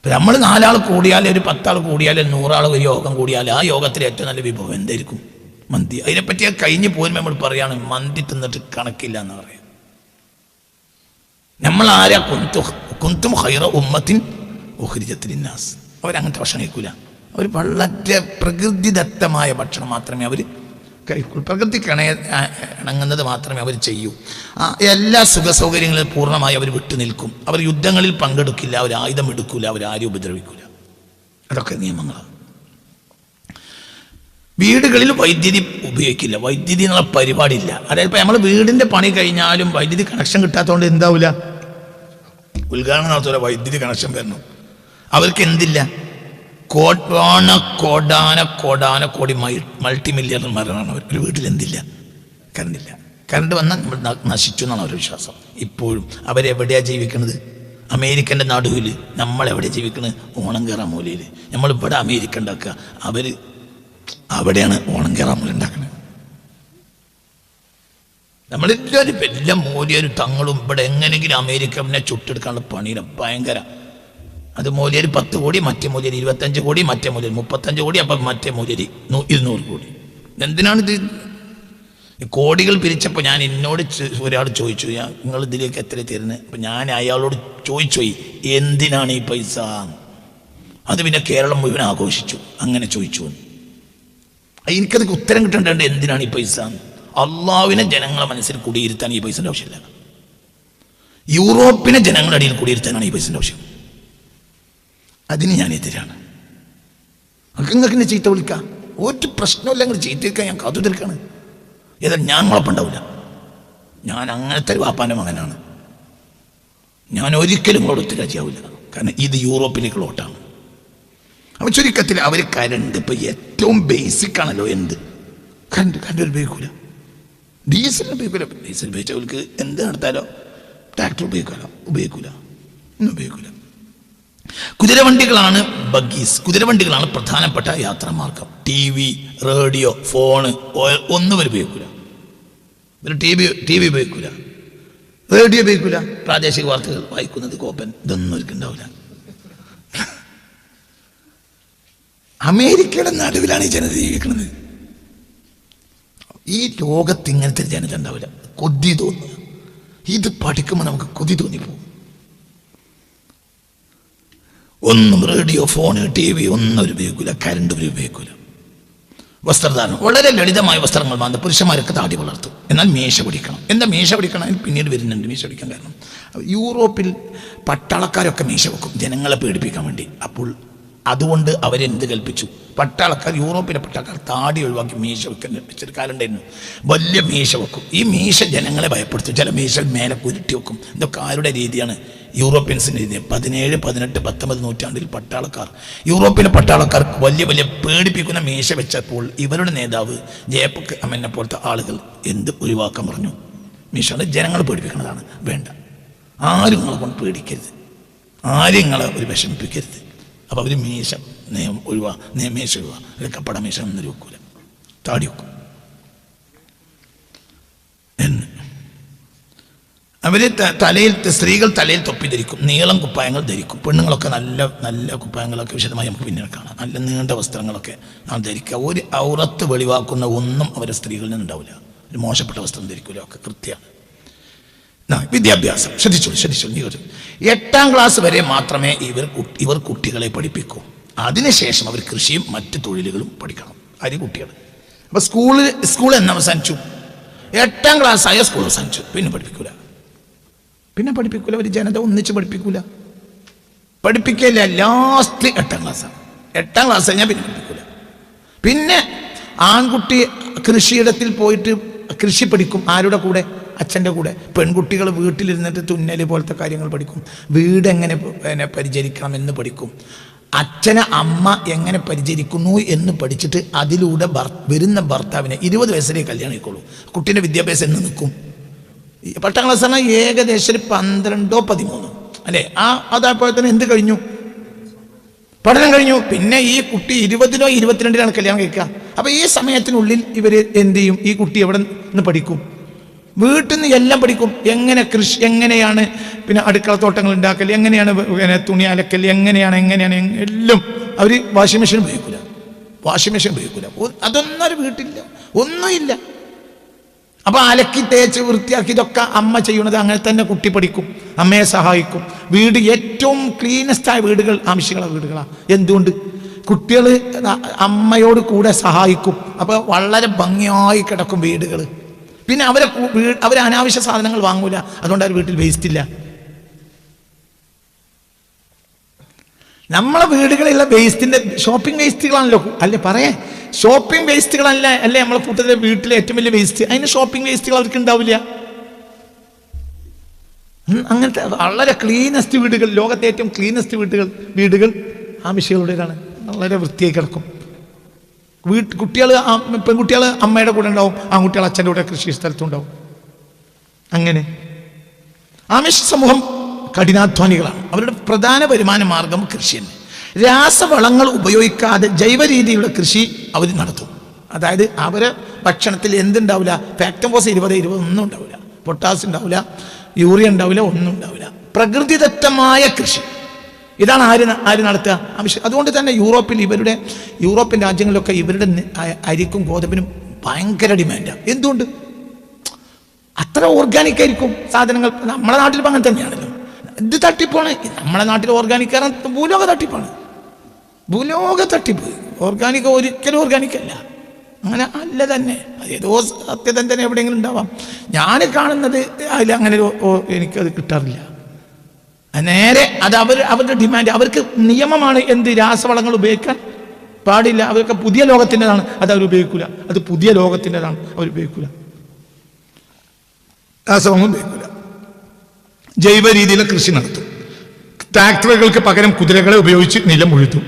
നമ്മൾ 4 ആൾ കൂടിയാൽ, ഒരു 10 ആൾ കൂടിയാൽ, 100 ആൾ ഒരു യോഗം കൂടിയാൽ ആ യോഗത്തിൽ ഏറ്റവും നല്ല വിഭവം എന്തായിരിക്കും? മന്തി. അതിനെപ്പറ്റി കഴിഞ്ഞ് പോരുമ്പോൾ നമ്മൾ പറയാണ് മന്തി തിന്നിട്ട് കണക്കില്ല എന്ന് പറയാം. നമ്മൾ ആരാ കുന്തും ഖൈറ ഉമ്മത്തിൻ ഉഖ്രിജത് ലിന്നാസ്. അവരങ്ങനത്തെ ഭക്ഷണം കഴിക്കൂല. അവർ വളരെ പ്രകൃതിദത്തമായ ഭക്ഷണം മാത്രമേ അവർ കഴിക്കുള്ളൂ. പ്രകൃതിക്ക് ഇണങ്ങുന്നത് മാത്രമേ അവർ ചെയ്യൂ. എല്ലാ സുഖ സൗകര്യങ്ങളും പൂർണ്ണമായി അവർ വിട്ടു നിൽക്കും. അവർ യുദ്ധങ്ങളിൽ പങ്കെടുക്കില്ല, അവർ ആയുധം എടുക്കില്ല, അവർ ആരും ഉപദ്രവിക്കില്ല. അതൊക്കെ നിയമങ്ങളാണ്. വീടുകളിൽ വൈദ്യുതി ഉപയോഗിക്കില്ല. വൈദ്യുതി എന്നുള്ള പരിപാടിയില്ല. അതായത് ഇപ്പം നമ്മൾ വീടിൻ്റെ പണി കഴിഞ്ഞാലും വൈദ്യുതി കണക്ഷൻ കിട്ടാത്തതുകൊണ്ട് എന്താവില്ല, ഉദ്ഘാടനം നടത്തൂല, വൈദ്യുതി കണക്ഷൻ വരണം. അവർക്ക് എന്തില്ല, കോടാന കോടി മൾട്ടി മില്യണർമാരാണ് അവർ. ഒരു വീട്ടിൽ എന്തില്ല, കറണ്ടില്ല. കറണ്ട് വന്നാൽ നമ്മൾ നശിച്ചു എന്നാണ് അവരുടെ വിശ്വാസം. ഇപ്പോഴും അവരെവിടെയാണ് ജീവിക്കുന്നത്? അമേരിക്കൻ്റെ നടുവിൽ. നമ്മളെവിടെയാണ് ജീവിക്കുന്നത്? ഓണം കയറാൻ മൂലയിൽ. നമ്മളിവിടെ അമേരിക്ക ഉണ്ടാക്കുക, അവർ അവിടെയാണ് ഓണം കയറാൻ മൂല ഉണ്ടാക്കുന്നത്. നമ്മളെല്ലാവരും വലിയ മൂലിയൊരു തങ്ങളും ഇവിടെ എങ്ങനെയെങ്കിലും അമേരിക്കനെ ചുട്ടെടുക്കാനുള്ള പണിയില്ല, ഭയങ്കര. അത് മൂല്യര് 10 കോടി, മറ്റേ മൂല്യര് 25 കോടി, മറ്റേ മൂല്യര് 35 കോടി, അപ്പം മറ്റേ മൂല്യര് 200 കോടി. എന്തിനാണിത്? കോടികൾ പിരിച്ചപ്പോൾ ഞാൻ എന്നോട് ഒരാൾ ചോദിച്ചു, നിങ്ങൾ ഇതിലേക്ക് എത്ര തരുന്നത്? അപ്പം ഞാൻ അയാളോട് ചോദിച്ചു, എന്തിനാണ് ഈ പൈസ? അത് പിന്നെ കേരളം മുഴുവൻ ആഘോഷിച്ചു. അങ്ങനെ ചോദിച്ചു. എനിക്കത് ഉത്തരം കിട്ടേണ്ടത് എന്തിനാണ് ഈ പൈസ? അള്ളാഹുവിനെ ജനങ്ങളെ മനസ്സിൽ കുടിയിരുത്താൻ ഈ പൈസൻ്റെ ആവശ്യമില്ല. യൂറോപ്പിനെ ജനങ്ങളുടെ അടിയിൽ കുടിയിരുത്താനാണ് ഈ പൈസൻ്റെ ആവശ്യം. അതിന് ഞാൻ എതിരാണ്. നിങ്ങൾക്ക് എന്നെ ചീത്ത വിളിക്കാം, ഒരു പ്രശ്നമില്ല. നിങ്ങൾ ചീത്ത വിളിക്കാൻ ഞാൻ കാത്തു തീർക്കാണ്. ഏതായാലും ഞാൻ കുഴപ്പമുണ്ടാവില്ല. ഞാൻ അങ്ങനത്തെ ഒരു വാപ്പാൻ്റെ മകനാണ്. ഞാൻ ഒരിക്കലും നിങ്ങളോട് ഒത്തുരാജിയാവില്ല. കാരണം ഇത് യൂറോപ്പിലേക്കുള്ള ഓട്ടാണ്. അപ്പോൾ ചുരുക്കത്തിൽ അവർ കരണ്ട് ഇപ്പം ഏറ്റവും ബേസിക് ആണല്ലോ. എന്ത് കരണ്ട് ഉപയോഗിക്കൂല, ഡീസൽ ഉപയോഗിക്കൂല. ഡീസൽ ഉപയോഗിച്ചവർക്ക് എന്ത് നടത്താലോ, ട്രാക്ടർ ഉപയോഗിക്കൂല, ഒന്നും ഉപയോഗിക്കൂല. കുതിരവണ്ടികളാണ് ബഗ്ഗീസ്. കുതിരവണ്ടികളാണ് പ്രധാനപ്പെട്ട യാത്രാമാർഗം. TV, റേഡിയോ, ഫോണ് ഒന്നും അവർ ഉപയോഗിക്കൂല. ടി വി ഉപയോഗിക്കൂല, റേഡിയോ ഉപയോഗിക്കൂല, പ്രാദേശിക വാർത്തകൾ വായിക്കുന്നത് കോപ്പൻ, ഇതൊന്നും അവർക്ക് ഉണ്ടാവില്ല. അമേരിക്കയുടെ നടുവിലാണ് ഈ ജനത ജീവിക്കുന്നത്. ഈ ലോകത്ത് ഇങ്ങനത്തെ ജനത ഉണ്ടാവില്ല. കൊതി തോന്നുക, ഇത് പഠിക്കുമ്പോൾ നമുക്ക് കൊതി തോന്നിപ്പോകും. ഒന്നും റേഡിയോ, ഫോണ്, TV ഒന്നും അവർ ഉപയോഗിക്കില്ല. കരണ്ട് അവർ ഉപയോഗിക്കില്ല. വസ്ത്രധാരണം വളരെ ലളിതമായ വസ്ത്രങ്ങൾ മാന്ത. പുരുഷന്മാരൊക്കെ താടി വളർത്തും. എന്നാൽ മീശ പിടിക്കണം. എന്താ മീശ പിടിക്കണം? അതിന് പിന്നീട് വരുന്നുണ്ട് മീശ പിടിക്കാൻ കാരണം. യൂറോപ്പിൽ പട്ടാളക്കാരൊക്കെ മീശ വെക്കും ജനങ്ങളെ പേടിപ്പിക്കാൻ വേണ്ടി. അപ്പോൾ അതുകൊണ്ട് അവരെന്ത് കൽപ്പിച്ചു? പട്ടാളക്കാർ, യൂറോപ്പിലെ പട്ടാളക്കാർ താടി ഒഴിവാക്കി മീശ വെക്കാൻ വെച്ചൊരു കാലം ഉണ്ടായിരുന്നു. വലിയ മീശ വെക്കും. ഈ മീശ ജനങ്ങളെ ഭയപ്പെടുത്തും. ചില മീശ മേലെ കുരുട്ടി വെക്കും. ഇതൊക്കെ ആരുടെ രീതിയാണ്? യൂറോപ്യൻസിൻ്റെ രീതി. 17, 18, 19 നൂറ്റാണ്ടിൽ യൂറോപ്പിലെ പട്ടാളക്കാർക്ക് വലിയ വലിയ പേടിപ്പിക്കുന്ന മീശ വെച്ചപ്പോൾ ഇവരുടെ നേതാവ് ജയപ്പക്ക് അമ്മനെ പോലത്തെ ആളുകൾ എന്ത് ഒഴിവാക്കാൻ പറഞ്ഞു? മീശ ജനങ്ങളെ പേടിപ്പിക്കുന്നതാണ്. വേണ്ട, ആരും നിങ്ങളെ കൊണ്ട് പേടിക്കരുത്, ആരും നിങ്ങളെ ഒരു വിഷമിപ്പിക്കരുത്. അപ്പോൾ അവർ മീശ മേശ ഒഴിവാ, അല്ലെങ്കിൽ കപ്പട മീശ ഒന്നും വെക്കൂല, താടി വെക്കും. അവർ സ്ത്രീകൾ തലയിൽ തൊപ്പി ധരിക്കും, നീളം കുപ്പായങ്ങൾ ധരിക്കും. പെണ്ണുങ്ങളൊക്കെ നല്ല നല്ല കുപ്പായങ്ങളൊക്കെ വിശദമായി നമുക്ക് പിന്നീട് കാണാം. നല്ല നീണ്ട വസ്ത്രങ്ങളൊക്കെ നാം ധരിക്കുക. ഒരു ഔറത്ത് വെളിവാക്കുന്ന ഒന്നും അവരെ സ്ത്രീകളിൽ നിന്നുണ്ടാവില്ല. ഒരു മോശപ്പെട്ട വസ്ത്രം ധരിക്കില്ല, ഒക്കെ കൃത്യമാണ്. വിദ്യാഭ്യാസം ശ്രദ്ധിച്ചോളൂ. 8ാം ക്ലാസ് വരെ മാത്രമേ ഇവർ കുട്ടികളെ പഠിപ്പിക്കൂ. അതിനുശേഷം അവർ കൃഷിയും മറ്റ് തൊഴിലുകളും പഠിക്കണം. കുട്ടികൾ. അപ്പോൾ സ്കൂൾ എന്ന് അവസാനിച്ചു. 8ാം ക്ലാസ് ആയ സ്കൂൾ അവസാനിച്ചു. പിന്നെ പഠിപ്പിക്കൂല. ഒരു ജനത ഒന്നിച്ച് പഠിപ്പിക്കില്ല. ലാസ്റ്റ് 8ാം ക്ലാസ്സാണ്. 8ാം ക്ലാസ് കഴിഞ്ഞാൽ പിന്നെ പഠിപ്പിക്കൂല. പിന്നെ ആൺകുട്ടി കൃഷിയിടത്തിൽ പോയിട്ട് കൃഷി പഠിക്കും. ആരുടെ കൂടെ? അച്ഛൻ്റെ കൂടെ. പെൺകുട്ടികൾ വീട്ടിലിരുന്നിട്ട് തുന്നൽ പോലത്തെ കാര്യങ്ങൾ പഠിക്കും. വീട് എങ്ങനെ പരിചരിക്കണം എന്ന് പഠിക്കും. അച്ഛനെ അമ്മ എങ്ങനെ പരിചരിക്കുന്നു എന്ന് പഠിച്ചിട്ട് അതിലൂടെ വരുന്ന ഭർത്താവിനെ 20 വയസ്സിലേക്ക് കല്യാണം കഴിക്കുള്ളൂ. കുട്ടീൻ്റെ വിദ്യാഭ്യാസം എന്ന് നിൽക്കും. 8ാം ക്ലാസ് ആണ് ഏകദേശം 12 or 13 അല്ലേ? അതേപോലെ തന്നെ എന്ത് കഴിഞ്ഞു? പഠനം കഴിഞ്ഞു. പിന്നെ ഈ കുട്ടി 20 or 22 കല്യാണം കഴിക്കുക. അപ്പോൾ ഈ സമയത്തിനുള്ളിൽ ഇവർ എന്ത് ചെയ്യും? ഈ കുട്ടി എവിടെ നിന്ന് പഠിക്കും? വീട്ടിൽ നിന്ന് എല്ലാം പഠിക്കും. എങ്ങനെ കൃഷി, എങ്ങനെയാണ് പിന്നെ അടുക്കള തോട്ടങ്ങൾ ഉണ്ടാക്കൽ, എങ്ങനെയാണ് തുണി അലക്കൽ, എങ്ങനെയാണ് എല്ലാം. അവർ വാഷിംഗ് മെഷീൻ ഉപയോഗിക്കില്ല. വാഷിംഗ് മെഷീൻ ഉപയോഗിക്കില്ല. അതൊന്നും ഒരു വീട്ടില്ല, ഒന്നുമില്ല. അപ്പോൾ അലക്കി തേച്ച് വൃത്തിയാക്കി ഇതൊക്കെ അമ്മ ചെയ്യുന്നത്. അങ്ങനെ തന്നെ കുട്ടി പഠിക്കും, അമ്മയെ സഹായിക്കും. വീട് ഏറ്റവും ക്ലീനസ്റ്റായ വീടുകൾ ആവശ്യമുള്ള വീടുകളാണ്. എന്തുകൊണ്ട്? കുട്ടികൾ അമ്മയോട് കൂടെ സഹായിക്കും. അപ്പോൾ വളരെ ഭംഗിയായി കിടക്കും വീടുകൾ. പിന്നെ അവർ അനാവശ്യ സാധനങ്ങൾ വാങ്ങൂല. അതുകൊണ്ട് അവർ വീട്ടിൽ വേസ്റ്റ് ഇല്ല. നമ്മളെ വീടുകളിലുള്ള വേസ്റ്റിന്റെ ഷോപ്പിംഗ് വേസ്റ്റുകളാണല്ലോ, അല്ലേ പറയേ? ഷോപ്പിംഗ് വേസ്റ്റുകളല്ല അല്ലേ നമ്മളെ കൂട്ടത്തിലെ വീട്ടിലെ ഏറ്റവും വലിയ വേസ്റ്റ്. അതിന് ഷോപ്പിംഗ് വേസ്റ്റുകൾ അവർക്ക് ഉണ്ടാവില്ല. അങ്ങനത്തെ വളരെ ക്ലീനസ്റ്റ് വീടുകൾ, ലോകത്തെ ഏറ്റവും ക്ലീനസ്റ്റ് വീടുകൾ ആവശ്യങ്ങളുടേതാണ്. വളരെ വൃത്തിയായി കിടക്കും. പെൺകുട്ടികൾ അമ്മയുടെ കൂടെ ഉണ്ടാവും, ആൺകുട്ടികൾ അച്ഛൻ്റെ കൂടെ കൃഷി സ്ഥലത്തുണ്ടാവും. അങ്ങനെ ആമിഷ സമൂഹം കഠിനാധ്വാനികളാണ്. അവരുടെ പ്രധാന വരുമാന മാർഗം കൃഷി തന്നെ. രാസവളങ്ങൾ ഉപയോഗിക്കാതെ ജൈവ രീതിയിലുള്ള കൃഷി അവർ നടത്തും. അതായത് അവരെ ഭക്ഷണത്തിൽ എന്തുണ്ടാവില്ല, ഫാക്ടംഫോസ് 20 ഒന്നും ഉണ്ടാവില്ല, പൊട്ടാസ്യം ഉണ്ടാവില്ല, യൂറിയ ഉണ്ടാവില്ല, ഒന്നും ഉണ്ടാവില്ല. പ്രകൃതിദത്തമായ കൃഷി. ഇതാണ് ആര് നടത്തുക? ആവശ്യം. അതുകൊണ്ട് തന്നെ യൂറോപ്യൻ രാജ്യങ്ങളിലൊക്കെ ഇവരുടെ അരിക്കും ഗോതമ്പിനും ഭയങ്കര ഡിമാൻഡാണ്. എന്തുകൊണ്ട്? അത്ര ഓർഗാനിക് ആയിരിക്കും സാധനങ്ങൾ. നമ്മുടെ നാട്ടിൽ അങ്ങനെ തന്നെയാണല്ലോ. ഇത് തട്ടിപ്പാണ്. നമ്മുടെ നാട്ടിൽ ഓർഗാനിക് ഭൂലോക തട്ടിപ്പാണ്. ഭൂലോക തട്ടിപ്പ്. ഓർഗാനിക് ഒരിക്കലും ഓർഗാനിക് അല്ല. അങ്ങനെ അല്ല തന്നെ. ഏതോ സത്യതന്തന എവിടെയെങ്കിലും ഉണ്ടാവാം. ഞാൻ കാണുന്നത് അതിലങ്ങനെ എനിക്കത് കിട്ടാറില്ല. നേരെ അത് അവരുടെ ഡിമാൻഡ്. അവർക്ക് നിയമമാണ് എന്ത്, രാസവളങ്ങൾ ഉപയോഗിക്കാൻ പാടില്ല. അവർക്ക് പുതിയ ലോകത്തിൻ്റെതാണ്, അത് അവർ ഉപയോഗിക്കില്ല. അത് പുതിയ ലോകത്തിൻ്റെതാണ്, അവർ ഉപയോഗിക്കില്ല. രാസവളങ്ങൾ ഉപയോഗിക്കില്ല. ജൈവ രീതിയിലെ കൃഷി നടത്തും. ട്രാക്ടറുകൾക്ക് പകരം കുതിരകളെ ഉപയോഗിച്ച് നിലം ഉഴുതും.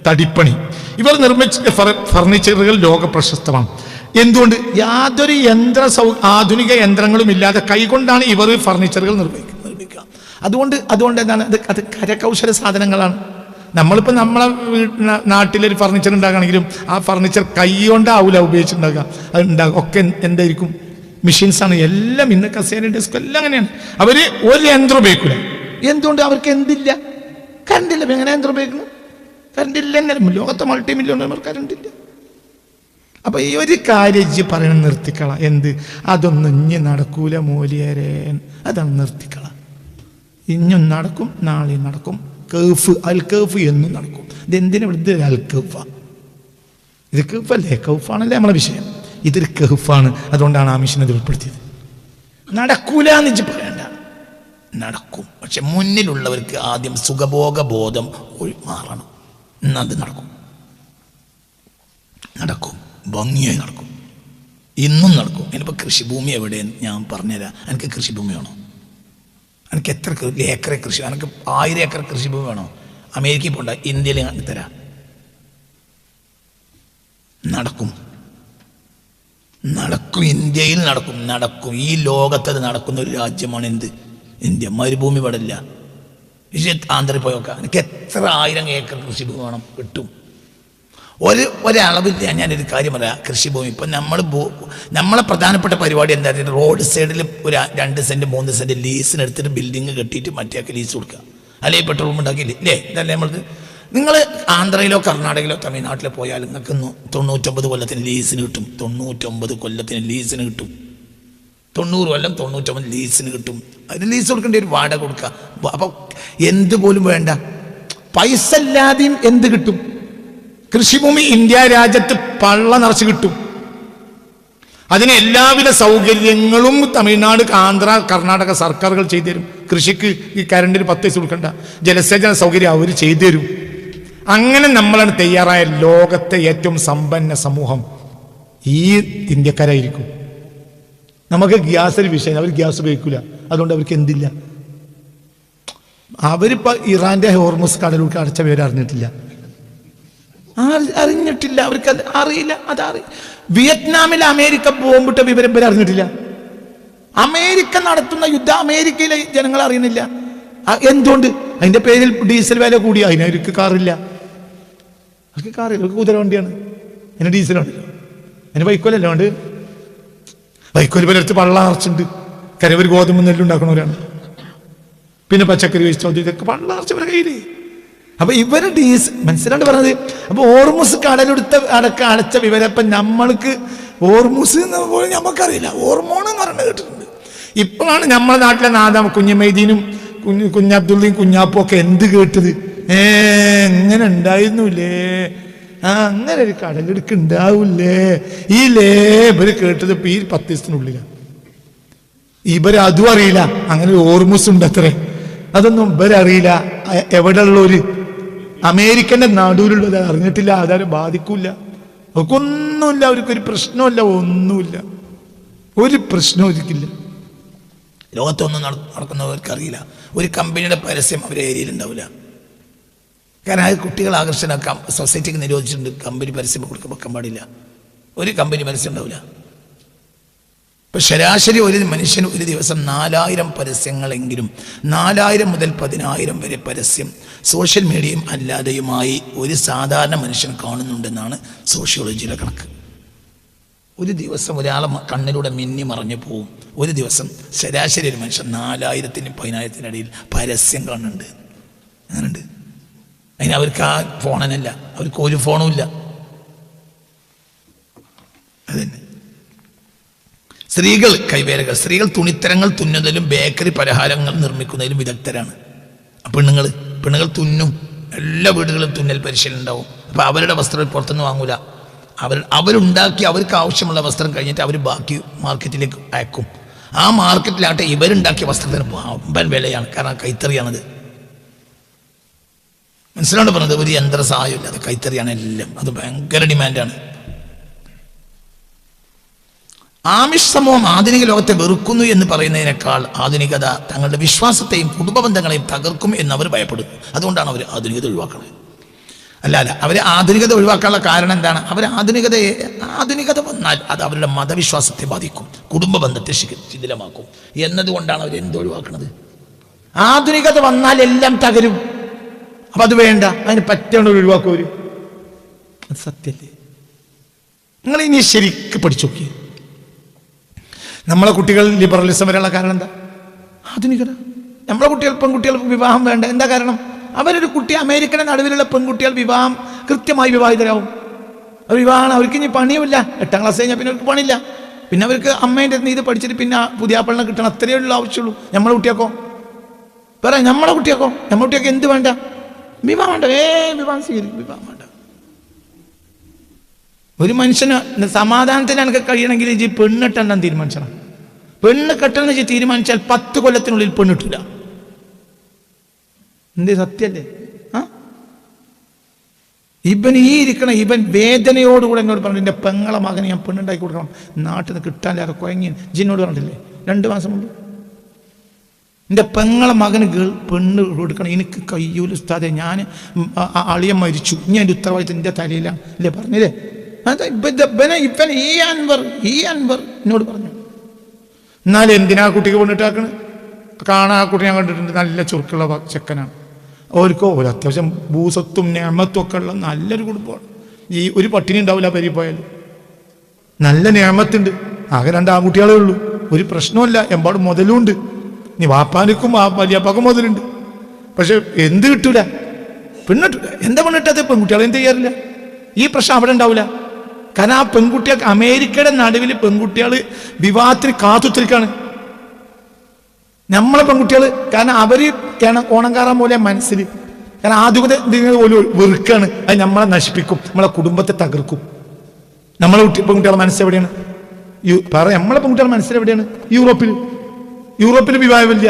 തടിപ്പണി. ഇവർ നിർമ്മിച്ച ഫർണിച്ചറുകൾ ലോക പ്രശസ്തമാണ്. എന്തുകൊണ്ട്? യാതൊരു ആധുനിക യന്ത്രങ്ങളും ഇല്ലാതെ കൈകൊണ്ടാണ് ഇവർ ഫർണിച്ചറുകൾ നിർമ്മിക്കുക. അതുകൊണ്ട് എന്താണ് അത് കരകൗശല സാധനങ്ങളാണ്. നമ്മളിപ്പോൾ നമ്മളെ നാട്ടിലൊരു ഫർണിച്ചർ ഉണ്ടാക്കുകയാണെങ്കിലും ആ ഫർണിച്ചർ കൈ കൊണ്ടാവില്ല ഉപയോഗിച്ചിട്ടുണ്ടാക്കുക. അത് ഉണ്ടാകുക ഒക്കെ എന്തായിരിക്കും? മെഷീൻസാണ്. എല്ലാം ഇന്ന് കസേര, ഡെസ്ക് എല്ലാം അങ്ങനെയാണ്. അവർ ഒരു യന്ത്രം ഉപയോഗിക്കില്ല. എന്തുകൊണ്ട്? അവർക്ക് എന്തില്ല? കറണ്ടില്ല. എങ്ങനെ യന്ത്രം ഉപയോഗിക്കുന്നു? കറണ്ടില്ല. ലോകത്തെ മൾട്ടി മില്യണർ കറണ്ടില്ല. അപ്പൊ ഈ ഒരു കാര്യം പറയണം, നിർത്തിക്കള. എന്ത്? അതൊന്നും ഇഞ്ഞ് നടക്കൂല മോലിയരേ, അതാണ് നിർത്തിക്കള. ഇഞ്ഞും നടക്കും, നാളെ നടക്കും. അൽക്കഫ് എന്നും നടക്കും. ഇതെന്തിനാ ഇത് അൽക്കഫ? ഇത് കഫല്ലേ? കൗഫാണല്ലേ നമ്മളെ വിഷയം. ഇതൊരു കഹുഫാണ്. അതുകൊണ്ടാണ് ആ മിഷൻ അത് ഉൾപ്പെടുത്തിയത്. നടക്കൂല എന്ന് വെച്ച് പറയണ്ട, നടക്കും. പക്ഷെ മുന്നിലുള്ളവർക്ക് ആദ്യം സുഖഭോഗ ബോധം മാറണം. അത് നടക്കും, ഭംഗിയായി നടക്കും, ഇന്നും നടക്കും. ഇനിയിപ്പോൾ കൃഷിഭൂമി എവിടെയെന്ന് ഞാൻ പറഞ്ഞുതരാം. എനിക്ക് കൃഷിഭൂമി വേണോ? എനിക്ക് എത്ര ഏക്കർ കൃഷി? എനിക്ക് 1000 ഏക്കർ കൃഷിഭൂമി വേണോ? അമേരിക്കയിൽ പോണ്ട, ഇന്ത്യയിൽ തരാം. നടക്കും, ഇന്ത്യയിൽ നടക്കും. ഈ ലോകത്തത് നടക്കുന്ന ഒരു രാജ്യമാണ് എന്ത്? ഇന്ത്യ. മരുഭൂമി പാടില്ല. ആന്ധ്രയിൽ പോയൊക്കെ എനിക്ക് എത്ര 1000 ഏക്കർ കൃഷിഭൂമി വേണം? കിട്ടും. ഒരളവില്ല. ഞാനൊരു കാര്യം പറയാം. കൃഷിഭൂമി ഇപ്പം നമ്മളെ പ്രധാനപ്പെട്ട പരിപാടി എന്താ? റോഡ് സൈഡിൽ ഒരു 2 സെൻറ്റ് 3 സെൻറ്റ് ലീസിനെടുത്തിട്ട് ബിൽഡിങ് കെട്ടിയിട്ട് മറ്റേക്ക് ലീസ് കൊടുക്കുക, അല്ലെങ്കിൽ പെട്രോൾ റൂം ഉണ്ടാക്കിയില്ലേ? ഇല്ലേ? ഇതല്ലേ നമ്മളത്. നിങ്ങൾ ആന്ധ്രയിലോ കർണാടകയിലോ തമിഴ്നാട്ടിലോ പോയാൽ നിങ്ങൾക്ക് 99 കൊല്ലത്തിന് ലീസിന് കിട്ടും. 99 കൊല്ലത്തിന് ലീസിന് കിട്ടും. 90 കൊല്ലം 99 ലീസിന് കിട്ടും. അതിന് ലീസ് കൊടുക്കേണ്ടി ഒരു വാടക കൊടുക്കുക. അപ്പോൾ എന്തുപോലും വേണ്ട, പൈസ ഇല്ലാതെയും എന്ത് കിട്ടും? കൃഷിഭൂമി ഇന്ത്യ രാജ്യത്ത് പള്ള നിറച്ച് കിട്ടും. അതിന് എല്ലാവിധ സൗകര്യങ്ങളും തമിഴ്നാട്, ആന്ധ്ര, കർണാടക സർക്കാരുകൾ ചെയ്തു തരും. കൃഷിക്ക് ഈ കറണ്ടിന് 10 പൈസ കൊടുക്കണ്ട. ജലസേചന സൗകര്യം അവർ ചെയ്തു തരും. അങ്ങനെ നമ്മളാണ് തയ്യാറായ ലോകത്തെ ഏറ്റവും സമ്പന്ന സമൂഹം ഈ ഇന്ത്യക്കാരായിരിക്കും. നമുക്ക് ഗ്യാസിന് വിഷയം, അവർ ഗ്യാസ് ഉപയോഗിക്കില്ല. അതുകൊണ്ട് അവർക്ക് എന്തില്ല. അവരിപ്പോൾ ഇറാന്റെ ഹോർമുസ് കടലിലേക്ക് അടച്ച വിവരം അറിഞ്ഞിട്ടില്ല. അവർക്ക് അത് അറിയില്ല. വിയറ്റ്നാമിൽ അമേരിക്ക ബോംബിട്ട വിവരം വരെ അറിഞ്ഞിട്ടില്ല. അമേരിക്ക നടത്തുന്ന യുദ്ധം അമേരിക്കയിലെ ജനങ്ങൾ അറിയുന്നില്ല. എന്തുകൊണ്ട്? അതിന്റെ പേരിൽ ഡീസൽ വില കൂടി. അതിനവർക്ക് കാറില്ല. അവർക്ക് കാറില്ല. അവർക്ക് കുതിര വണ്ടിയാണ്. അതിന് ഡീസലുണ്ടല്ലോ, അതിന് വൈക്കോലല്ല ഉണ്ട്. വൈക്കോല് പലർത്ത് പള്ള നിറച്ചുണ്ട്. കരവർ ഗോതമ്പ് നെല്ലുണ്ടാക്കണവരാണ്. പിന്നെ പച്ചക്കറി വേസ്റ്റ് ഇതൊക്കെ പള്ള നിറച്ചവരുടെ കയ്യില്. അപ്പൊ ഇവര് മനസ്സിലാണ്ട് പറഞ്ഞത്. അപ്പൊ ഓർമുസ് കടലെടുത്ത അടച്ച വിവരം ഇപ്പൊ നമ്മൾക്ക് ഓർമുസ് എന്ന് പോലും നമുക്കറിയില്ല. ഓർമോൺ എന്ന് പറഞ്ഞു കേട്ടിട്ടുണ്ട്. ഇപ്പോഴാണ് നമ്മളെ നാട്ടിലെ നാദാം കുഞ്ഞുമൈദീനും കുഞ്ഞബ്ദുള്ളയും കുഞ്ഞാപ്പും ഒക്കെ എന്ത് കേട്ടത്. എങ്ങനെ ഉണ്ടായിരുന്നില്ലേ, അങ്ങനെ ഒരു കടലെടുക്ക് ഉണ്ടാവൂലേ ഈ ലേബര് കേട്ടത് ഇപ്പൊ ഈ 10 ദിവസത്തിനുള്ളിലാണ്. ഇവര് അതും അറിയില്ല അങ്ങനെ ഒരു ഓർമുസ് ഉണ്ട് അത്രേ. അതൊന്നും ഇവരറിയില്ല. എവിടെ ഉള്ളൊരു അമേരിക്കന്റെ നടുവിലുള്ളത് അറിഞ്ഞിട്ടില്ല. അതാരും ബാധിക്കൂല. അവർക്കൊന്നുമില്ല, അവർക്കൊരു പ്രശ്നമില്ല, ഒന്നുമില്ല, ഒരു പ്രശ്നവും ഒരിക്കില്ല. ലോകത്തൊന്നും നടക്കുന്നവർക്കറിയില്ല. ഒരു കമ്പനിയുടെ പരസ്യം അവരുടെ ഏരിയയിൽ ഉണ്ടാവില്ല. കാരണം അത് കുട്ടികളെ ആകർഷണമാക്കാം. സൊസൈറ്റിക്ക് നിരോധിച്ചിട്ടുണ്ട് കമ്പനി പരസ്യം വെക്കാൻ പാടില്ല. ഒരു കമ്പനി പരസ്യം ഉണ്ടാവില്ല. ഇപ്പൊ ശരാശരി ഒരു മനുഷ്യന് ഒരു ദിവസം 4000 പരസ്യങ്ങളെങ്കിലും 4000 മുതൽ 10000 വരെ പരസ്യം സോഷ്യൽ മീഡിയയും അല്ലാതെയുമായി ഒരു സാധാരണ മനുഷ്യൻ കാണുന്നുണ്ടെന്നാണ് സോഷ്യോളജിയുടെ കണക്ക്. ഒരു ദിവസം ഒരാളെ കണ്ണിലൂടെ മിന്നി മറഞ്ഞു പോവും. ഒരു ദിവസം ശരാശരി ഒരു മനുഷ്യൻ 4000-നും 10000-നും ഇടയിൽ പരസ്യം കാണുന്നുണ്ട്. അങ്ങനുണ്ട്. അതിന് അവർക്ക് ആ ഫോണനല്ല, അവർക്ക് ഒരു ഫോണും ഇല്ല. അതന്നെ. സ്ത്രീകൾ കൈവേലകൾ, സ്ത്രീകൾ തുണിത്തരങ്ങൾ തുന്നുന്നതിലും ബേക്കറി പലഹാരങ്ങൾ നിർമ്മിക്കുന്നതിലും വിദഗ്ധരാണ്. പെണ്ണുങ്ങൾ തുന്നും. എല്ലാ വീടുകളിലും തുന്നൽ പരിശീലനം ഉണ്ടാവും. അപ്പം അവരുടെ വസ്ത്രം പുറത്തുനിന്ന് വാങ്ങൂല. അവരുണ്ടാക്കി അവർക്ക് ആവശ്യമുള്ള വസ്ത്രം കഴിഞ്ഞിട്ട് അവർ ബാക്കി മാർക്കറ്റിലേക്ക് അയക്കും. ആ മാർക്കറ്റിലാട്ടെ ഇവരുണ്ടാക്കിയ വസ്ത്രത്തിന് വമ്പൻ വിലയാണ്. കാരണം കൈത്തറിയാണത്. മനസ്സിലാണ് പറഞ്ഞത്. ഒരു യന്ത്ര സഹായം ഇല്ലാതെ കൈത്തറിയാണ് എല്ലാം. അത് ഭയങ്കര ഡിമാൻഡാണ്. ആമിഷ് സമൂഹം ആധുനിക ലോകത്തെ വെറുക്കുന്നു എന്ന് പറയുന്നതിനേക്കാൾ ആധുനികത തങ്ങളുടെ വിശ്വാസത്തെയും കുടുംബ ബന്ധങ്ങളെയും തകർക്കും എന്നവർ ഭയപ്പെടുന്നു. അതുകൊണ്ടാണ് അവർ ആധുനികത ഒഴിവാക്കുന്നത്. അല്ല അവർ ആധുനികത ഒഴിവാക്കാനുള്ള കാരണം എന്താണ്? അവർ ആധുനികത വന്നാൽ അത് അവരുടെ മതവിശ്വാസത്തെ ബാധിക്കും, കുടുംബ ബന്ധത്തെ ശിഥിലമാക്കും എന്നതുകൊണ്ടാണ് അവർ എന്തൊഴിവാക്കുന്നത്. ആധുനികത വന്നാൽ എല്ലാം തകരും. അപ്പൊ അത് വേണ്ട, അതിന് പറ്റേണ്ട ഒഴിവാക്കും അവര്. അത് സത്യല്ലേ? നിങ്ങൾ ഇനി ശരിക്ക് പഠിച്ചു നോക്കി. നമ്മളെ കുട്ടികൾ ലിബറലിസം വരെയുള്ള കാരണം എന്താ? ആധുനികത. നമ്മളെ പെൺകുട്ടികൾക്ക് വിവാഹം വേണ്ട. എന്താ കാരണം? അവരൊരു കുട്ടി അമേരിക്കയുടെ നടുവിലുള്ള പെൺകുട്ടികൾ കൃത്യമായി വിവാഹിതരാവും. വിവാഹമാണ്. അവർക്ക് ഇനി പണിയുമില്ല. 8ാം ക്ലാസ് കഴിഞ്ഞാൽ പിന്നെ അവർക്ക് പണിയില്ല. പിന്നെ അവർക്ക് അമ്മേൻ്റെ ഇത് പഠിച്ചിട്ട് പിന്നെ പുതിയാപ്പളിനെ കിട്ടണം. അത്രയേ ഉള്ള ആവശ്യമുള്ളൂ. നമ്മളെ കുട്ടിയൊക്കെ നമ്മളെ കുട്ടിയൊക്കെ എന്ത് വേണ്ട? വിവാഹം വേണ്ട. വിവാഹം സ്വീകരിക്കും. വിവാഹം വേണ്ട. ഒരു മനുഷ്യന് സമാധാനത്തിന് എനിക്ക് കഴിയണമെങ്കിൽ ഈ പെണ്ണിട്ടെണ്ണം തീരുമാനിച്ചണം. പെണ്ണ് കെട്ടണമെന്ന് തീരുമാനിച്ചാൽ 10 കൊല്ലത്തിനുള്ളിൽ പെണ്ണിട്ടില്ല. എന്തേ സത്യല്ലേ? ഇവൻ വേദനയോടുകൂടെ എന്നോട് പറഞ്ഞു, എൻ്റെ പെങ്ങളെ മകനെ ഞാൻ പെണ്ണുണ്ടാക്കി കൊടുക്കണം, നാട്ടിൽ നിന്ന് കിട്ടാനില്ലാതെ കുഴങ്ങി ജിന്നോട് പറഞ്ഞില്ലേ 2 മാസം മുമ്പ്. എൻ്റെ പെങ്ങളെ മകന് പെണ്ണ് കൊടുക്കണം, എനിക്ക് കയ്യൂല ഉസ്താദെ, ഞാൻ അളിയൻ മരിച്ചു, ഇനി എൻ്റെ ഉത്തരവാദിത്തം എൻ്റെ തലയിലാണ് അല്ലേ പറഞ്ഞില്ലേ? ഇവൻ ഈ അൻവർ എന്നോട് പറഞ്ഞു. എന്നാലും എന്തിനാ കുട്ടിക്ക് പെണ്ണിട്ടാക്കണ്? കാണാൻ ആ കുട്ടി ഞാൻ കണ്ടിട്ടുണ്ട്, നല്ല ചുരുക്കുള്ള ചെക്കനാണ്. ഓർക്കോ ഒരു അത്യാവശ്യം ഭൂസത്തും നിയമത്തും ഒക്കെ ഉള്ള നല്ലൊരു കുടുംബമാണ്. ഈ ഒരു പട്ടിണി ഉണ്ടാവില്ല പെരി പോയാൽ. നല്ല നിയമത്തുണ്ട്. ആകെ 2 ആൺകുട്ടികളേ ഉള്ളൂ. ഒരു പ്രശ്നമല്ല. എമ്പാട് മുതലുണ്ട്. നീ വാപ്പാനിക്കും വലിയപ്പാക്കും മുതലുണ്ട്. പക്ഷെ എന്ത് കിട്ടൂല? പെണ്ണിട്ടൂല. എന്താ പെണ്ണിട്ടത്? പെൺകുട്ടികളെ എന്ത് ചെയ്യാറില്ല? ഈ പ്രശ്നം അവിടെ ഉണ്ടാവില്ല. കാരണം ആ പെൺകുട്ടികൾക്ക് അമേരിക്കയുടെ നടുവിൽ പെൺകുട്ടികൾ വിവാഹത്തിന് കാത്തുത്തിരിക്കാണ്. നമ്മളെ പെൺകുട്ടികൾ കാരണം അവര് ഓണം കയറാൻ പോലെ മനസ്സിൽ, കാരണം ആധുനിക പോലും വെറുക്കാണ്. അത് നമ്മളെ നശിപ്പിക്കും, നമ്മളെ കുടുംബത്തെ തകർക്കും. നമ്മളെ പെൺകുട്ടികളെ മനസ്സെവിടെയാണ്? നമ്മളെ പെൺകുട്ടികളെ മനസ്സിലെവിടെയാണ്? യൂറോപ്പിൽ വിവാഹമില്ല.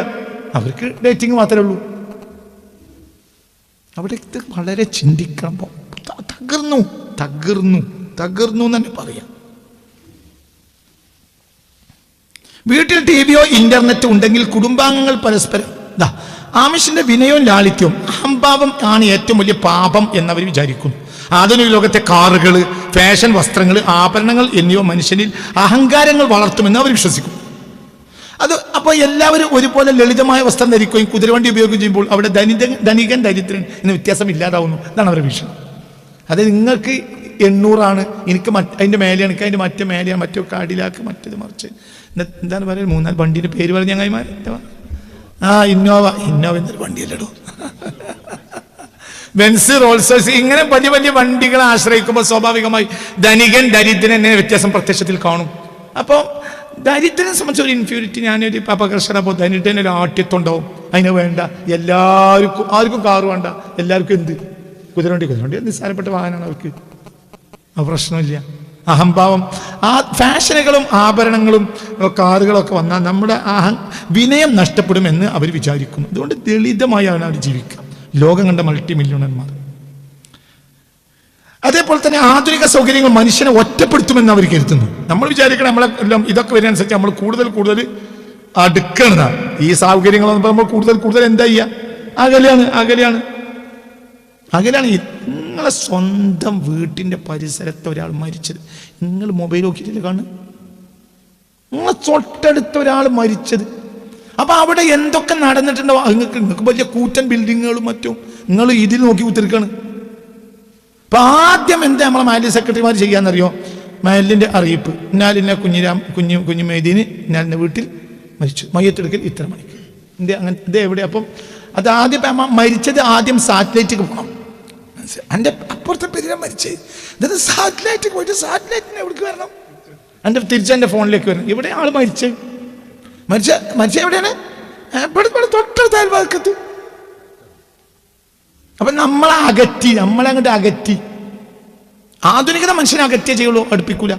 അവർക്ക് ഡേറ്റിംഗ് മാത്രമേ ഉള്ളൂ. അവിടെ വളരെ ചിന്തിക്കണം. തകർന്നു തന്നെ പറയാം. വീട്ടിൽ ടിവിയോ ഇന്റർനെറ്റോ ഉണ്ടെങ്കിൽ കുടുംബാംഗങ്ങൾ പരസ്പരം ആമിഷിന്റെ വിനയവും ലാളിത്യവും അഹംഭാവം ആണ് ഏറ്റവും വലിയ പാപം എന്നവർ വിചാരിക്കുന്നു. ആധുനിക ലോകത്തെ കാറുകൾ, ഫാഷൻ വസ്ത്രങ്ങൾ, ആഭരണങ്ങൾ എന്നിവ മനുഷ്യനിൽ അഹങ്കാരങ്ങൾ വളർത്തുമെന്ന് അവർ വിശ്വസിക്കും. അപ്പോൾ എല്ലാവരും ഒരുപോലെ ലളിതമായ വസ്ത്രം ധരിക്കുകയും കുതിരവണ്ടി ഉപയോഗിക്കുകയും ചെയ്യുമ്പോൾ അവിടെ ധനികൻ ദരിദ്രൻ എന്ന വ്യത്യാസം ഇല്ലാതാവുന്നു. ഇതാണ് അവരുടെ വീക്ഷണം. അത് നിങ്ങൾക്ക് 800 എനിക്ക് അതിൻ്റെ മേലെയാണ്, എനിക്ക് അതിൻ്റെ മറ്റേ മേലെയാണ്, മറ്റേ കാടിലാക്ക്, മറ്റേത് മറിച്ച് എന്താണ് പറയുക, 3-4 വണ്ടീൻ്റെ പേര് പറഞ്ഞ ചങ്ങായിമാർ. ഇന്നോവ എന്നൊരു വണ്ടിയല്ലടോ. ബെൻസ്, റോൾസ് റോയ്സ്, ഇങ്ങനെ വലിയ വലിയ വണ്ടികളെ ആശ്രയിക്കുമ്പോൾ സ്വാഭാവികമായി ധനികൻ ദരിദ്രൻ എന്ന വ്യത്യാസം പ്രത്യക്ഷത്തിൽ കാണും. അപ്പോൾ ദരിദ്രനെ സംബന്ധിച്ച ഒരു ഇൻഫ്യൂരിറ്റി, ഞാനൊരു അപകർഷത, അപ്പോൾ ധനികൻ ഒരു ആഠ്യത്വം ഉണ്ടാവും. അതിന് വേണ്ട എല്ലാവർക്കും, ആർക്കും കാറ് വേണ്ട, എല്ലാവർക്കും എന്ത് കുതിരവണ്ടി നിസ്സാരപ്പെട്ട വാഹനമാണ് അവർക്ക്. ആ പ്രശ്നമില്ല. അഹംഭാവം, ആ ഫാഷനുകളും ആഭരണങ്ങളും കാറുകളൊക്കെ വന്നാൽ നമ്മുടെ വിനയം നഷ്ടപ്പെടുമെന്ന് അവർ വിചാരിക്കുന്നു. അതുകൊണ്ട് ദളിതമായാണ് അവർ ജീവിക്കുക. ലോകം കണ്ട മൾട്ടി മില്യണർമാർ. അതേപോലെ തന്നെ ആധുനിക സൗകര്യങ്ങൾ മനുഷ്യനെ ഒറ്റപ്പെടുത്തുമെന്ന് അവർ കരുതുന്നു. നമ്മൾ വിചാരിക്കണം നമ്മളെ എല്ലാം ഇതൊക്കെ വരുന്നതനുസരിച്ച് നമ്മൾ കൂടുതൽ കൂടുതൽ അടുക്കണതാണ്. ഈ സൗകര്യങ്ങളൊന്നും നമ്മൾ കൂടുതൽ എന്താ ചെയ്യുക? അകലെയാണ്. നിങ്ങളെ സ്വന്തം വീട്ടിൻ്റെ പരിസരത്ത് ഒരാൾ മരിച്ചത് നിങ്ങൾ മൊബൈൽ നോക്കിയിട്ടില്ല കാണുക? നിങ്ങളെ തൊട്ടടുത്ത ഒരാൾ മരിച്ചത്. അപ്പൊ അവിടെ എന്തൊക്കെ നടന്നിട്ടുണ്ടോ? നിങ്ങൾക്ക് വലിയ കൂറ്റൻ ബിൽഡിങ്ങുകളും മറ്റും നിങ്ങൾ ഇതിൽ നോക്കി കുത്തിരിക്കാണ്. അപ്പൊ ആദ്യം എന്താ നമ്മളെ മാലി സെക്രട്ടറിമാർ ചെയ്യാന്നറിയോ? മഹലിന്റെ അറിയിപ്പ്, ഇന്നാലിന്നെ കുഞ്ഞു മെയ്തീന് ഇന്നാലിന്റെ വീട്ടിൽ മരിച്ചു, മയ്യത്തെടുക്കൽ ഇത്ര മണിക്ക്. അങ്ങനെ ഇത് എവിടെ? അപ്പം അത് ആദ്യം മരിച്ചത് ആദ്യം സാറ്റലൈറ്റിക്ക് പോകണം. എൻ്റെ അപ്പുറത്തെ പേരിലാണ് മരിച്ചത്. എന്നിട്ട് സാറ്റലൈറ്റ് പോയിട്ട് സാറ്റലൈറ്റിന് എവിടേക്ക് വരണം? തിരിച്ചെൻ്റെ ഫോണിലേക്ക് വരണം. ഇവിടെ ആൾ മരിച്ച എവിടെയാണ്? തൊട്ടടുത്ത അയൽവക്കത്ത്. അപ്പൊ നമ്മളെ അങ്ങോട്ട് അകറ്റി. ആധുനികത മനുഷ്യനെ അകറ്റിയേ ചെയ്യുള്ളൂ, അടുപ്പിക്കൂല.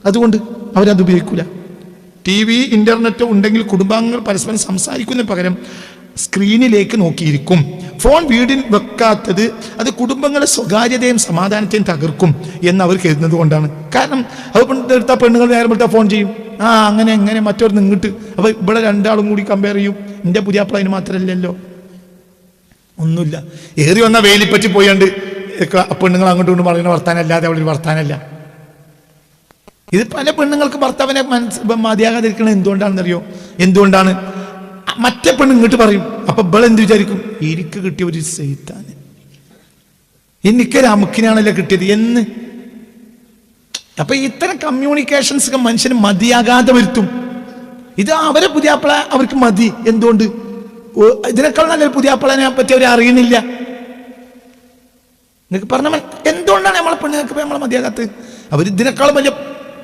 അതുകൊണ്ട് അവരത് ഉപയോഗിക്കൂല. TV, ഇന്റർനെറ്റ് ഉണ്ടെങ്കിൽ കുടുംബാംഗങ്ങൾ പരസ്പരം സംസാരിക്കുന്നതിന് പകരം സ്ക്രീനിലേക്ക് നോക്കിയിരിക്കും. ഫോൺ വീടിൽ വെക്കാത്തത് അത് കുടുംബങ്ങളെ സ്വകാര്യതയും സമാധാനത്തെയും തകർക്കും എന്ന് അവർ കരുതുന്നത് കൊണ്ടാണ്. കാരണം അത് എടുത്ത പെണ്ണുങ്ങൾ നേരം എടുത്താൽ ഫോൺ ചെയ്യും. അങ്ങനെ മറ്റൊരു നിങ്ങിട്ട്. അപ്പൊ ഇവിടെ രണ്ടാളും കൂടി കമ്പയർ ചെയ്യും. എൻ്റെ പുതിയാപ്പിള അതിന് മാത്രമല്ലല്ലോ, ഒന്നുമില്ല. ഏറി വന്ന വേലിപ്പറ്റി പോയാണ്ട് പെണ്ണുങ്ങൾ അങ്ങോട്ടും ഇങ്ങോട്ടും പറയുന്ന വർത്താനല്ലാതെ അവളൊരു വർത്താനല്ല. ഇത് പല പെണ്ണുങ്ങൾക്ക് ഭർത്താവിനെ മതിയാകാതിരിക്കണത് എന്തുകൊണ്ടാണെന്നറിയോ? എന്തുകൊണ്ടാണ്? മറ്റേ പെണ്ണ് ഇങ്ങോട്ട് പറയും. അപ്പൊ ഇവളെന്ത് വിചാരിക്കും? എനിക്ക് കിട്ടിയ ഒരു സൈത്താന്, എനിക്കൊരു അമുക്കിനാണല്ലോ കിട്ടിയത് എന്ന്. അപ്പൊ ഇത്തരം കമ്മ്യൂണിക്കേഷൻസ് ഒക്കെ മനുഷ്യന് മതിയാകാതെ വരുത്തും. ഇത് അവരെ പുതിയാപ്പിള അവർക്ക് മതി. എന്തുകൊണ്ട്? ഇതിനേക്കാൾ നല്ലൊരു പുതിയാപ്പിളനെ പറ്റി അവർ അറിയുന്നില്ല. നിങ്ങൾക്ക് പറഞ്ഞ എന്തുകൊണ്ടാണ് നമ്മളെ പെണ്ണുങ്ങൾക്ക് നമ്മളെ മതിയാകാത്തത്? അവർ ഇതിനേക്കാളും വലിയ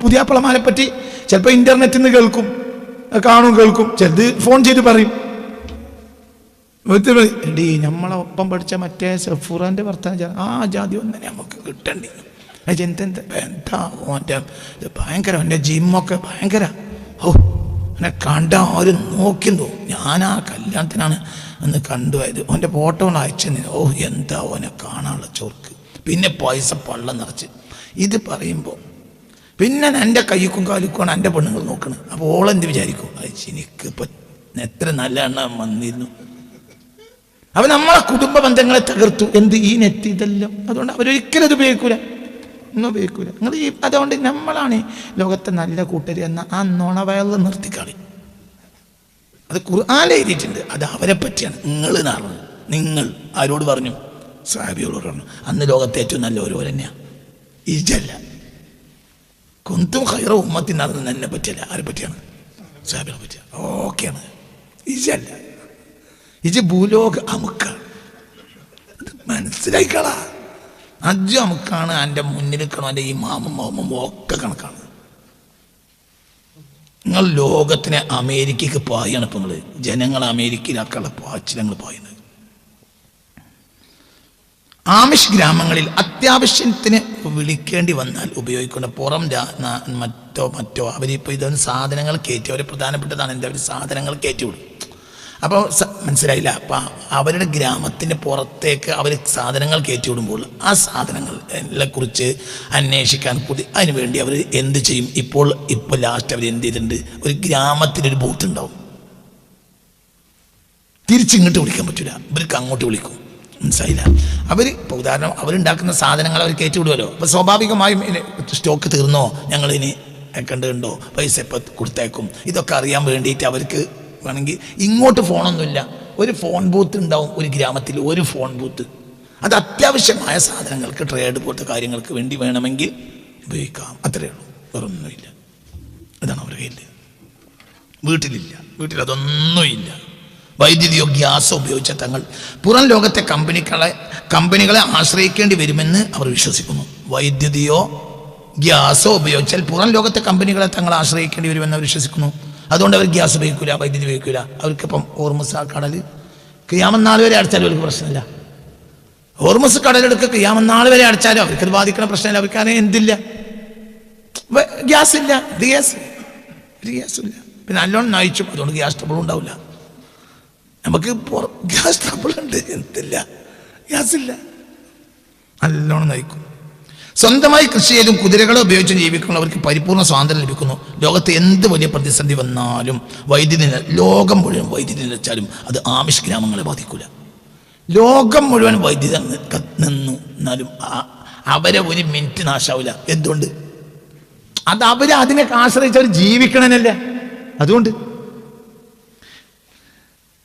പുതിയാപ്പിളമാരെ പറ്റി ചിലപ്പോൾ ഇന്റർനെറ്റിൽ നിന്ന് കേൾക്കും, കേൾക്കും. ചിലത് ഫോൺ ചെയ്ത് പറയും. നമ്മളെ ഒപ്പം പഠിച്ച മറ്റേ സഫൂറാന്റെ വർത്താനം ആ ജാതി ഒന്നെ നമുക്ക് കിട്ടണ്ടി. എന്താ ഓൻ്റെ ഭയങ്കര, എൻ്റെ ജിമ്മൊക്കെ ഭയങ്കര. എന്നെ കണ്ട ആരും നോക്കിന്നു. ഞാൻ ആ കല്യാണത്തിനാണ് അന്ന് കണ്ടുപോയത്. ഓൻ്റെ ഫോട്ടോ അയച്ചു. എന്താ ഓനെ കാണാനുള്ള ചോർക്ക്. പിന്നെ പൈസ പള്ളം നിറച്ച്. ഇത് പറയുമ്പോൾ പിന്നെ എൻ്റെ കയ്യക്കും കാലിക്കുമാണ് എൻ്റെ പെണ്ണുങ്ങൾ നോക്കണം. അപ്പോൾ ഓളെന്ത് വിചാരിക്കും? എനിക്ക് ഇപ്പം എത്ര നല്ല എണ്ണം വന്നിരുന്നു. അപ്പം നമ്മളെ കുടുംബ ബന്ധങ്ങളെ തകർത്തു. എന്ത്? ഈ നെറ്റ് ഇതെല്ലാം. അതുകൊണ്ട് അവരൊരിക്കലും അത് ഉപയോഗിക്കൂല, ഒന്നും ഉപയോഗിക്കൂല. നിങ്ങൾ അതുകൊണ്ട് നമ്മളാണ് ലോകത്തെ നല്ല കൂട്ടര് എന്ന ആ നുണവയൽ നിർത്തിക്കളി. അത് ഖുർആനിൽ എഴുതിയിട്ടുണ്ട്. അത് അവരെ പറ്റിയാണ്. നിങ്ങൾ ആരോട് പറഞ്ഞു? സ്വഹാബികളോട് പറഞ്ഞു. അന്ന് ലോകത്തെ ഏറ്റവും നല്ല ഓരോ തന്നെയാണ്. ഇജല്ല കുന്തും ഖൈറ ഉമ്മത്തിൻ നടന്നത് എന്നെ പറ്റിയല്ല. ആരെ പറ്റിയാണ്? സ്വഹാബികളെ പറ്റിയാണ്. ഓക്കെയാണ്. ഇജല്ല, ഇജ് ഭൂലോക അമുക്ക. മനസ്സിലായിക്കളാ. അജ് അമുക്കാണ്. എൻ്റെ മുന്നിൽ നിൽക്കണം. എൻ്റെ ഈ മാമും ഒക്കെ കണക്കാണ്. നിങ്ങൾ ലോകത്തിനെ അമേരിക്കക്ക് പായാണ്. ഇപ്പം നിങ്ങൾ ജനങ്ങൾ അമേരിക്കയിലാക്കാനുള്ള പാച്ചിലങ്ങൾ പായുന്നത്. ആമിഷ് ഗ്രാമങ്ങളിൽ അത്യാവശ്യത്തിന് വിളിക്കേണ്ടി വന്നാൽ ഉപയോഗിക്കുന്ന പുറം മറ്റോ അവരിപ്പോൾ ഇതൊരു സാധനങ്ങൾ കയറ്റി, അവർ പ്രധാനപ്പെട്ടതാണ് എന്താ, അവർ സാധനങ്ങൾ കയറ്റി വിടും. അപ്പോൾ മനസ്സിലായില്ല. അപ്പം അവരുടെ ഗ്രാമത്തിൻ്റെ പുറത്തേക്ക് അവർ സാധനങ്ങൾ കയറ്റി വിടുമ്പോൾ ആ സാധനങ്ങളെ കുറിച്ച് അന്വേഷിക്കാൻ അതിന് വേണ്ടി അവർ എന്ത് ചെയ്യും? ഇപ്പോൾ ലാസ്റ്റ് അവർ എന്ത് ചെയ്തിട്ടുണ്ട്? ഒരു ഗ്രാമത്തിലൊരു ബൂത്ത് ഉണ്ടാവും. തിരിച്ചിങ്ങോട്ട് വിളിക്കാൻ പറ്റില്ല, ഇവർക്ക് അങ്ങോട്ട് വിളിക്കും. മനസ്സിലായില്ല? അവർ ഇപ്പോൾ ഉദാഹരണം അവരുണ്ടാക്കുന്ന സാധനങ്ങൾ അവർ കയറ്റി വിടുമല്ലോ. അപ്പോൾ സ്വാഭാവികമായും സ്റ്റോക്ക് തീർന്നോ, ഞങ്ങളിനി കണ്ടുണ്ടോ, പൈസ ഇപ്പം കൊടുത്തേക്കും. ഇതൊക്കെ അറിയാൻ വേണ്ടിയിട്ട് അവർക്ക് വേണമെങ്കിൽ ഇങ്ങോട്ട് ഫോണൊന്നുമില്ല, ഒരു ഫോൺ ബൂത്ത് ഉണ്ടാവും ഒരു ഗ്രാമത്തിൽ. ഒരു ഫോൺ ബൂത്ത് അത് അത്യാവശ്യമായ സാധനങ്ങൾക്ക്, ട്രേഡ് പോലത്തെ കാര്യങ്ങൾക്ക് വേണ്ടി വേണമെങ്കിൽ ഉപയോഗിക്കാം. അത്രയേ ഉള്ളൂ, വൈദ്യുതിയോ ഗ്യാസോ ഉപയോഗിച്ച തങ്ങൾ പുറം ലോകത്തെ കമ്പനികളെ ആശ്രയിക്കേണ്ടി വരുമെന്ന് അവർ വിശ്വസിക്കുന്നു. വൈദ്യുതിയോ ഗ്യാസോ ഉപയോഗിച്ചാൽ പുറം ലോകത്തെ കമ്പനികളെ തങ്ങൾ ആശ്രയിക്കേണ്ടി വരുമെന്ന് അവർ വിശ്വസിക്കുന്നു. അതുകൊണ്ട് അവർ ഗ്യാസ് ഉപയോഗിക്കില്ല, വൈദ്യുതി ഉപയോഗിക്കില്ല. അവർക്കിപ്പം ഹോർമുസ് കടൽ ഖിയാമത്ത് നാൾ വരെ അടച്ചാലും അവർക്ക് പ്രശ്നമില്ല. ഹോർമുസ് കടലെടുക്കുക ഖിയാമത്ത് നാൾ വരെ അടച്ചാലും അവർക്കത് ബാധിക്കുന്ന പ്രശ്നമില്ല. അവർക്ക് എന്തില്ല, ഗ്യാസ് ഇല്ല, ഗ്യാസ് ഇല്ല. പിന്നെ നല്ലോണം നയിച്ചു, അതുകൊണ്ട് ഗ്യാസ് ട്രബിൾ ഉണ്ടാവില്ല. നമുക്ക് ഗ്യാസ് ട്രബിൾ ഉണ്ട്, എന്തില്ല, ഗ്യാസ് ഇല്ല, നല്ലോണം നയിക്കും. സ്വന്തമായി കൃഷി ചെയ്തും കുതിരകളെ ഉപയോഗിച്ചും ജീവിക്കുന്നവർക്ക് പരിപൂർണ്ണ സ്വാതന്ത്ര്യം ലഭിക്കുന്നു. ലോകത്ത് എന്ത് വലിയ പ്രതിസന്ധി വന്നാലും വൈദ്യുതി ലോകം മുഴുവൻ വൈദ്യുതി നിലച്ചാലും അത് ആമിഷ് ഗ്രാമങ്ങളെ ബാധിക്കില്ല. ലോകം മുഴുവൻ വൈദ്യുതി നിന്നു എന്നാലും അവരെ ഒരു മിനിറ്റ് നാശാവില്ല. എന്തുകൊണ്ട്? അത് അവര് അതിനെ ആശ്രയിച്ചവർ ജീവിക്കണനല്ലേ. അതുകൊണ്ട്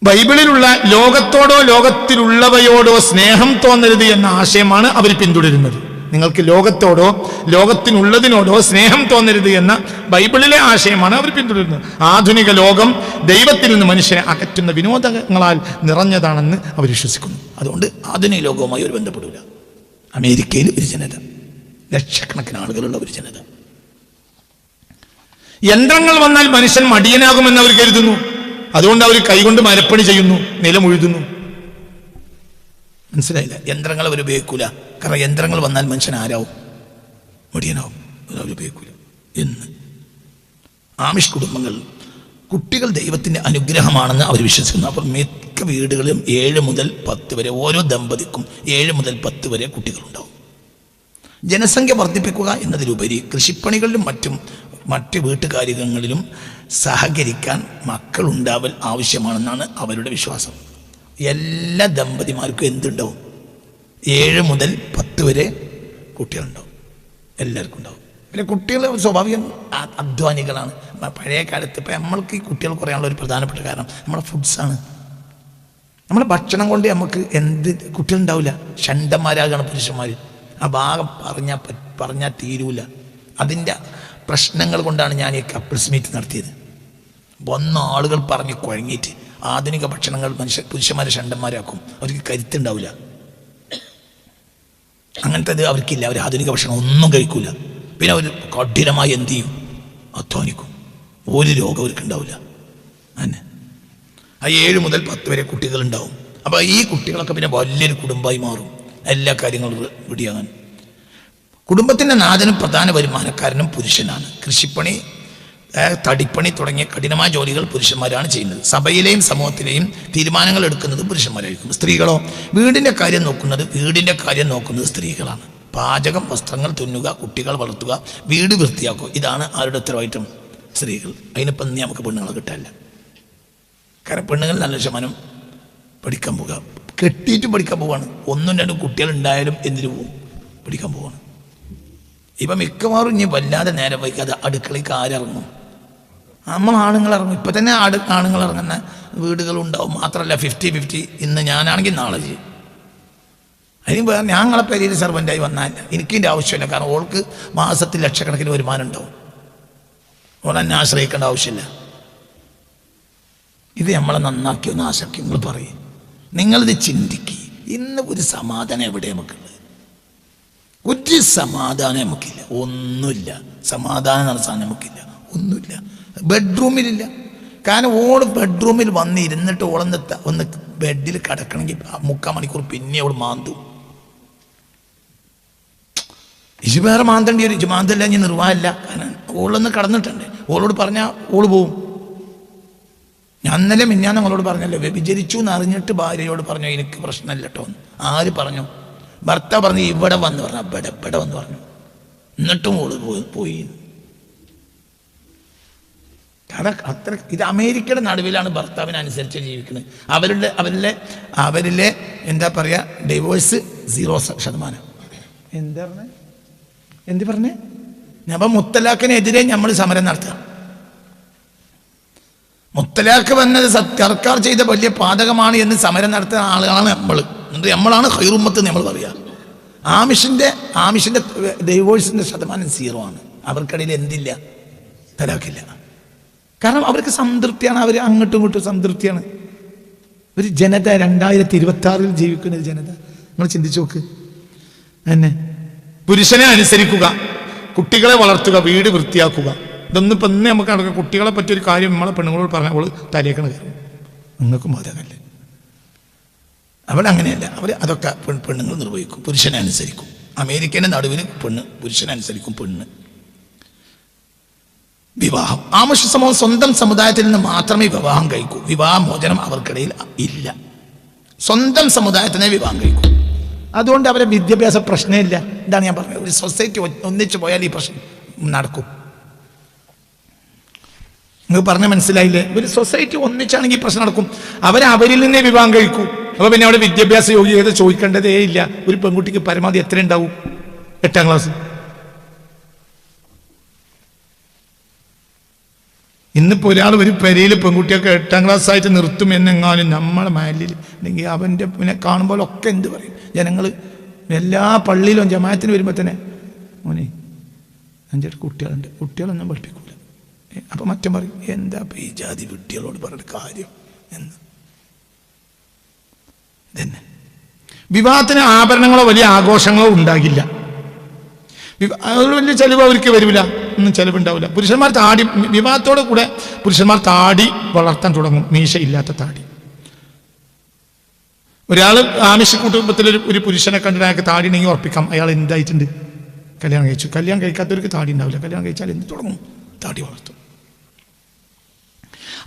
ബൈബിളിലുള്ള ലോകത്തോടോ ലോകത്തിലുള്ളവയോടോ സ്നേഹം തോന്നരുത് എന്ന ആശയമാണ് അവർ പിന്തുടരുന്നത്. നിങ്ങൾക്ക് ലോകത്തോടോ ലോകത്തിനുള്ളതിനോടോ സ്നേഹം തോന്നരുത് എന്ന ബൈബിളിലെ ആശയമാണ് അവർ പിന്തുടരുന്നത്. ആധുനിക ലോകം ദൈവത്തിൽ നിന്ന് മനുഷ്യനെ അകറ്റുന്ന വിനോദങ്ങളാൽ നിറഞ്ഞതാണെന്ന് അവർ വിശ്വസിക്കുന്നു. അതുകൊണ്ട് ആധുനിക ലോകവുമായി അവർ ബന്ധപ്പെടില്ല. അമേരിക്കയിൽ ഒരു ജനത, ലക്ഷക്കണക്കിന് ആളുകളുള്ള ഒരു ജനത. യന്ത്രങ്ങൾ വന്നാൽ മനുഷ്യൻ മടിയനാകുമെന്ന് അവർ കരുതുന്നു. അതുകൊണ്ട് അവർ കൈകൊണ്ട് മരപ്പണി ചെയ്യുന്നു, നിലമുഴുതുന്നു. മനസ്സിലായില്ല? യന്ത്രങ്ങൾ അവർ ഉപയോഗിക്കൂല. കാരണം യന്ത്രങ്ങൾ വന്നാൽ മനുഷ്യൻ ആരാവും? മടിയനാവും. അവർ ഉപയോഗിക്കൂല. എന്ന് ആമിഷ് കുടുംബങ്ങൾ കുട്ടികൾ ദൈവത്തിൻ്റെ അനുഗ്രഹമാണെന്ന് അവർ വിശ്വസിക്കുന്നു. അപ്പോൾ മിക്ക വീടുകളിലും 7 മുതൽ 10 വരെ, ഓരോ ദമ്പതിക്കും 7 മുതൽ 10 വരെ കുട്ടികളുണ്ടാവും. ജനസംഖ്യ വർദ്ധിപ്പിക്കുക എന്നതിലുപരി കൃഷിപ്പണികളിലും മറ്റ് വീട്ടുകാര്യങ്ങളിലും സഹകരിക്കാൻ മക്കളുണ്ടാവൽ ആവശ്യമാണെന്നാണ് അവരുടെ വിശ്വാസം. എല്ലാ ദമ്പതിമാർക്കും എന്തുണ്ടാവും? 7 മുതൽ 10 വരെ കുട്ടികളുണ്ടാവും. എല്ലാവർക്കും ഉണ്ടാവും. പിന്നെ കുട്ടികൾ സ്വാഭാവികം അധ്വാനികളാണ്. പഴയ കാലത്ത് ഇപ്പം നമ്മൾക്ക് ഈ കുട്ടികൾ കുറയാനുള്ള ഒരു പ്രധാനപ്പെട്ട കാരണം നമ്മുടെ ഫുഡ്സാണ്. നമ്മുടെ ഭക്ഷണം കൊണ്ട് നമുക്ക് എന്ത് കുട്ടികളുണ്ടാവില്ല. ഷണ്ടന്മാരാകാണ് പുരുഷന്മാർ. ആ ഭാഗം പറഞ്ഞാൽ തീരൂല. അതിൻ്റെ പ്രശ്നങ്ങൾ കൊണ്ടാണ് ഞാൻ ഈ കപ്പിൾസ് മീറ്റ് നടത്തിയത്. ആളുകൾ പറഞ്ഞ് കുഴങ്ങിയിട്ട് ആധുനിക ഭക്ഷണങ്ങൾ പുരുഷന്മാരെ ഷണ്ടന്മാരാക്കും. അവർക്ക് കരുത്തുണ്ടാവില്ല. അങ്ങനത്തെ അവർക്കില്ല. അവർ ആധുനിക ഭക്ഷണം ഒന്നും കഴിക്കൂല. പിന്നെ അവർ കഠിനമായി എന്ത് ചെയ്യും? അധ്വാനിക്കും. ഒരു രോഗം അവർക്ക് ഉണ്ടാവില്ല. അങ്ങനെ ആ 7 മുതൽ 10 വരെ കുട്ടികളുണ്ടാവും. അപ്പോൾ ഈ കുട്ടികളൊക്കെ പിന്നെ വലിയൊരു കുടുംബമായി മാറും. എല്ലാ കാര്യങ്ങളും റെഡിയാകാൻ. കുടുംബത്തിൻ്റെ നാഥനും പ്രധാന വരുമാനക്കാരനും പുരുഷനാണ്. കൃഷിപ്പണി, തടിപ്പണി തുടങ്ങിയ കഠിനമായ ജോലികൾ പുരുഷന്മാരാണ് ചെയ്യുന്നത്. സഭയിലെയും സമൂഹത്തിലെയും തീരുമാനങ്ങൾ എടുക്കുന്നത് പുരുഷന്മാരായിരിക്കും. സ്ത്രീകളോ വീടിൻ്റെ കാര്യം നോക്കുന്നത് സ്ത്രീകളാണ്. പാചകം, വസ്ത്രങ്ങൾ തുന്നുക, കുട്ടികൾ വളർത്തുക, വീട് വൃത്തിയാക്കുക, ഇതാണ് ആരുടെ ഉത്തരവാദിത്തം? സ്ത്രീകൾ. അതിനിപ്പം നമുക്ക് പെണ്ണുങ്ങളെ കിട്ടാനില്ല. കാരണം പെണ്ണുങ്ങൾ നല്ല ശതമാനം പഠിക്കാൻ പോകുക, കെട്ടിയിട്ട് പഠിക്കാൻ പോവുകയാണ്. 1 2 കുട്ടികളുണ്ടായാലും എന്തിനു പോകും? പഠിക്കാൻ പോവുകയാണ്. ഇപ്പം മിക്കവാറും ഇനി വല്ലാതെ നേരം വൈകാതെ അടുക്കളയ്ക്ക് ആരിറങ്ങും? നമ്മൾ ആണുങ്ങൾ ഇറങ്ങും. ഇപ്പം തന്നെ ആണുങ്ങൾ ഇറങ്ങുന്ന വീടുകളുണ്ടാവും. മാത്രമല്ല 50-50. ഇന്ന് ഞാനാണെങ്കിൽ നാളെ ചെയ്യും. അതിന് വേറെ ഞങ്ങളെ പേരിൽ സർവൻ്റായി വന്നാൽ എനിക്കിൻ്റെ ആവശ്യമില്ല. കാരണം ഓൾക്ക് മാസത്തിൽ ലക്ഷക്കണക്കിന് വരുമാനം ഉണ്ടാവും. ഓളെന്നെ ആശ്രയിക്കേണ്ട ആവശ്യമില്ല. ഇത് നമ്മളെ നന്നാക്കി ഒന്ന് ആശാക്കി നിങ്ങൾ പറയും. നിങ്ങളിത് ചിന്തിക്കുക. ഇന്ന് ഒരു സമാധാനം എവിടെ നമുക്കുള്ളത്? ഒരു സമാധാനം നമുക്കില്ല. ഒന്നുമില്ല. സമാധാനം നടത്താൻ നമുക്കില്ല. ഒന്നുമില്ല. ബെഡ്റൂമിലില്ല. കാരണം ഓള് ബെഡ്റൂമിൽ വന്ന് ഇരുന്നിട്ട് ഒന്ന് ബെഡിൽ കിടക്കണമെങ്കിൽ 3/4 മണിക്കൂർ പിന്നെ അവൾ മാന്തും. ഇജ് വേറെ മാന്തേണ്ടി വരും. ഇജ് മാന്തല്ല, ഇനി നിർവാഹമില്ല. കാരണം ഓളൊന്ന് കടന്നിട്ടുണ്ട്. ഓളോട് പറഞ്ഞാൽ ഓള് പോവും. ഞാൻ ഇന്നലെ മിഞ്ഞാന്ന് നമ്മളോട് പറഞ്ഞല്ലോ, വ്യഭിചരിച്ചു എന്ന് അറിഞ്ഞിട്ട് ഭാര്യയോട് പറഞ്ഞു എനിക്ക് പ്രശ്നമില്ല കേട്ടോ. ആര് പറഞ്ഞു? ഭർത്താവ് പറഞ്ഞു ഇവിടെ വന്ന് പറഞ്ഞു. ഇവിടെ വന്ന് പറഞ്ഞു. എന്നിട്ടും ഓള് പോയി. കാരണം അത്ര ഇത് അമേരിക്കയുടെ നടുവിലാണ് ഭർത്താവിനനുസരിച്ച് ജീവിക്കുന്നത്. അവരിലെ എന്താ പറയുക, ഡിവോഴ്സ് 0%. എന്ത് പറഞ്ഞേ? അപ്പം മുത്തലാഖിനെതിരെ നമ്മൾ സമരം നടത്തുക. മുത്തലാഖ് വന്നത് സർക്കാർ ചെയ്ത വലിയ പാതകമാണ് എന്ന് സമരം നടത്തുന്ന ആളുകളാണ് നമ്മൾ. എന്നിട്ട് നമ്മളാണ് ഖൈറുമ്മത്ത് നമ്മൾ പറയുക. ആമിഷിൻ്റെ ഡിവോഴ്സിൻ്റെ ശതമാനം 0 ആണ്. അവർക്കിടയിൽ എന്തില്ല? തലാഖില്ല. കാരണം അവർക്ക് സംതൃപ്തിയാണ്. അവർ അങ്ങോട്ടും ഇങ്ങോട്ടും സംതൃപ്തിയാണ്. ഒരു ജനത 2026 ജീവിക്കുന്ന ഒരു ജനത നിങ്ങൾ ചിന്തിച്ചു നോക്ക്. എന്നെ പുരുഷനെ അനുസരിക്കുക, കുട്ടികളെ വളർത്തുക, വീട് വൃത്തിയാക്കുക. ഇതൊന്നും ഇപ്പം ഇന്ന് നമുക്ക് നടക്കുക. കുട്ടികളെ പറ്റിയൊരു കാര്യം നമ്മളെ പെണ്ണുങ്ങളോട് പറഞ്ഞാൽ അവൾ തലേക്കണ കയറും. നിങ്ങൾക്കും അതല്ലേ? അവിടെ അങ്ങനെയല്ല. അവർ അതൊക്കെ പെണ്ണുങ്ങൾ നിർവഹിക്കും, പുരുഷനെ അനുസരിക്കും. അമേരിക്കൻ്റെ നടുവിന് പുരുഷനെ അനുസരിക്കും പെണ്ണ്. വിവാഹം ആമോശ സമൂഹം സ്വന്തം സമുദായത്തിൽ നിന്ന് മാത്രമേ വിവാഹം കഴിക്കൂ. വിവാഹമോചനം അവർക്കിടയിൽ ഇല്ല. സ്വന്തം സമുദായത്തിനെ വിവാഹം കഴിക്കൂ. അതുകൊണ്ട് അവരെ വിദ്യാഭ്യാസ പ്രശ്നമില്ല. ഇതാണ് ഞാൻ പറഞ്ഞത്. ഒരു സൊസൈറ്റി ഒന്നിച്ചു പോയാൽ ഈ പ്രശ്നം നടക്കും. നിങ്ങൾക്ക് പറഞ്ഞ മനസ്സിലായില്ലേ? ഒരു സൊസൈറ്റി ഒന്നിച്ചാണെങ്കിൽ പ്രശ്നം നടക്കും. അവരിൽ നിന്നേ വിവാഹം കഴിക്കൂ. അപ്പോൾ പിന്നെ അവിടെ വിദ്യാഭ്യാസ യോഗ്യത ചോദിക്കേണ്ടതേ ഇല്ല. ഒരു പെൺകുട്ടിക്ക് പരമാവധി എത്ര ഉണ്ടാവും? 8ാം ക്ലാസ്. ഇന്നിപ്പോൾ ഒരാൾ ഒരു പെരയിൽ പെൺകുട്ടിയൊക്കെ 8ാം ക്ലാസ് ആയിട്ട് നിർത്തും എന്നെങ്ങാനും നമ്മളെ മഹല്ലിൽ അല്ലെങ്കിൽ അവൻ്റെ പിന്നെ കാണുമ്പോഴൊക്കെ എന്ത് പറയും ജനങ്ങൾ? എല്ലാ പള്ളിയിലും ജമാഅത്തിന് വരുമ്പോൾ തന്നെ മോനെ 5-8 കുട്ടികളുണ്ട്, കുട്ടികളൊന്നും പഠിപ്പിക്കൂല. അപ്പം മറ്റും പറയും എന്താ ഈ ജാതി കുട്ടികളോട് പറഞ്ഞിട്ട് കാര്യം എന്ന്. ഇതന്നെ വിവാഹത്തിന് ആഭരണങ്ങളോ വലിയ ആഘോഷങ്ങളോ ഉണ്ടാകില്ല. വലിയ ചെലവ് അവർക്ക് വരില്ല, ഒന്നും ചെലവുണ്ടാവില്ല. പുരുഷന്മാർ താടി, വിവാഹത്തോടെ കൂടെ പുരുഷന്മാർ താടി വളർത്താൻ തുടങ്ങും, മീശയില്ലാത്ത താടി. ഒരാൾ ആമിഷ കുടുംബത്തിൽ ഒരു പുരുഷനെ കണ്ടിട്ട് അയാൾക്ക് താടി ഉണ്ടെങ്കിൽ ഉറപ്പിക്കാം അയാൾ എന്തായിട്ടുണ്ട്, കല്യാണം കഴിച്ചു. കല്യാണം കഴിക്കാത്തവർക്ക് താടി ഉണ്ടാവില്ല. കല്യാണം കഴിച്ചാൽ എന്ത് തുടങ്ങും? താടി വളർത്തും.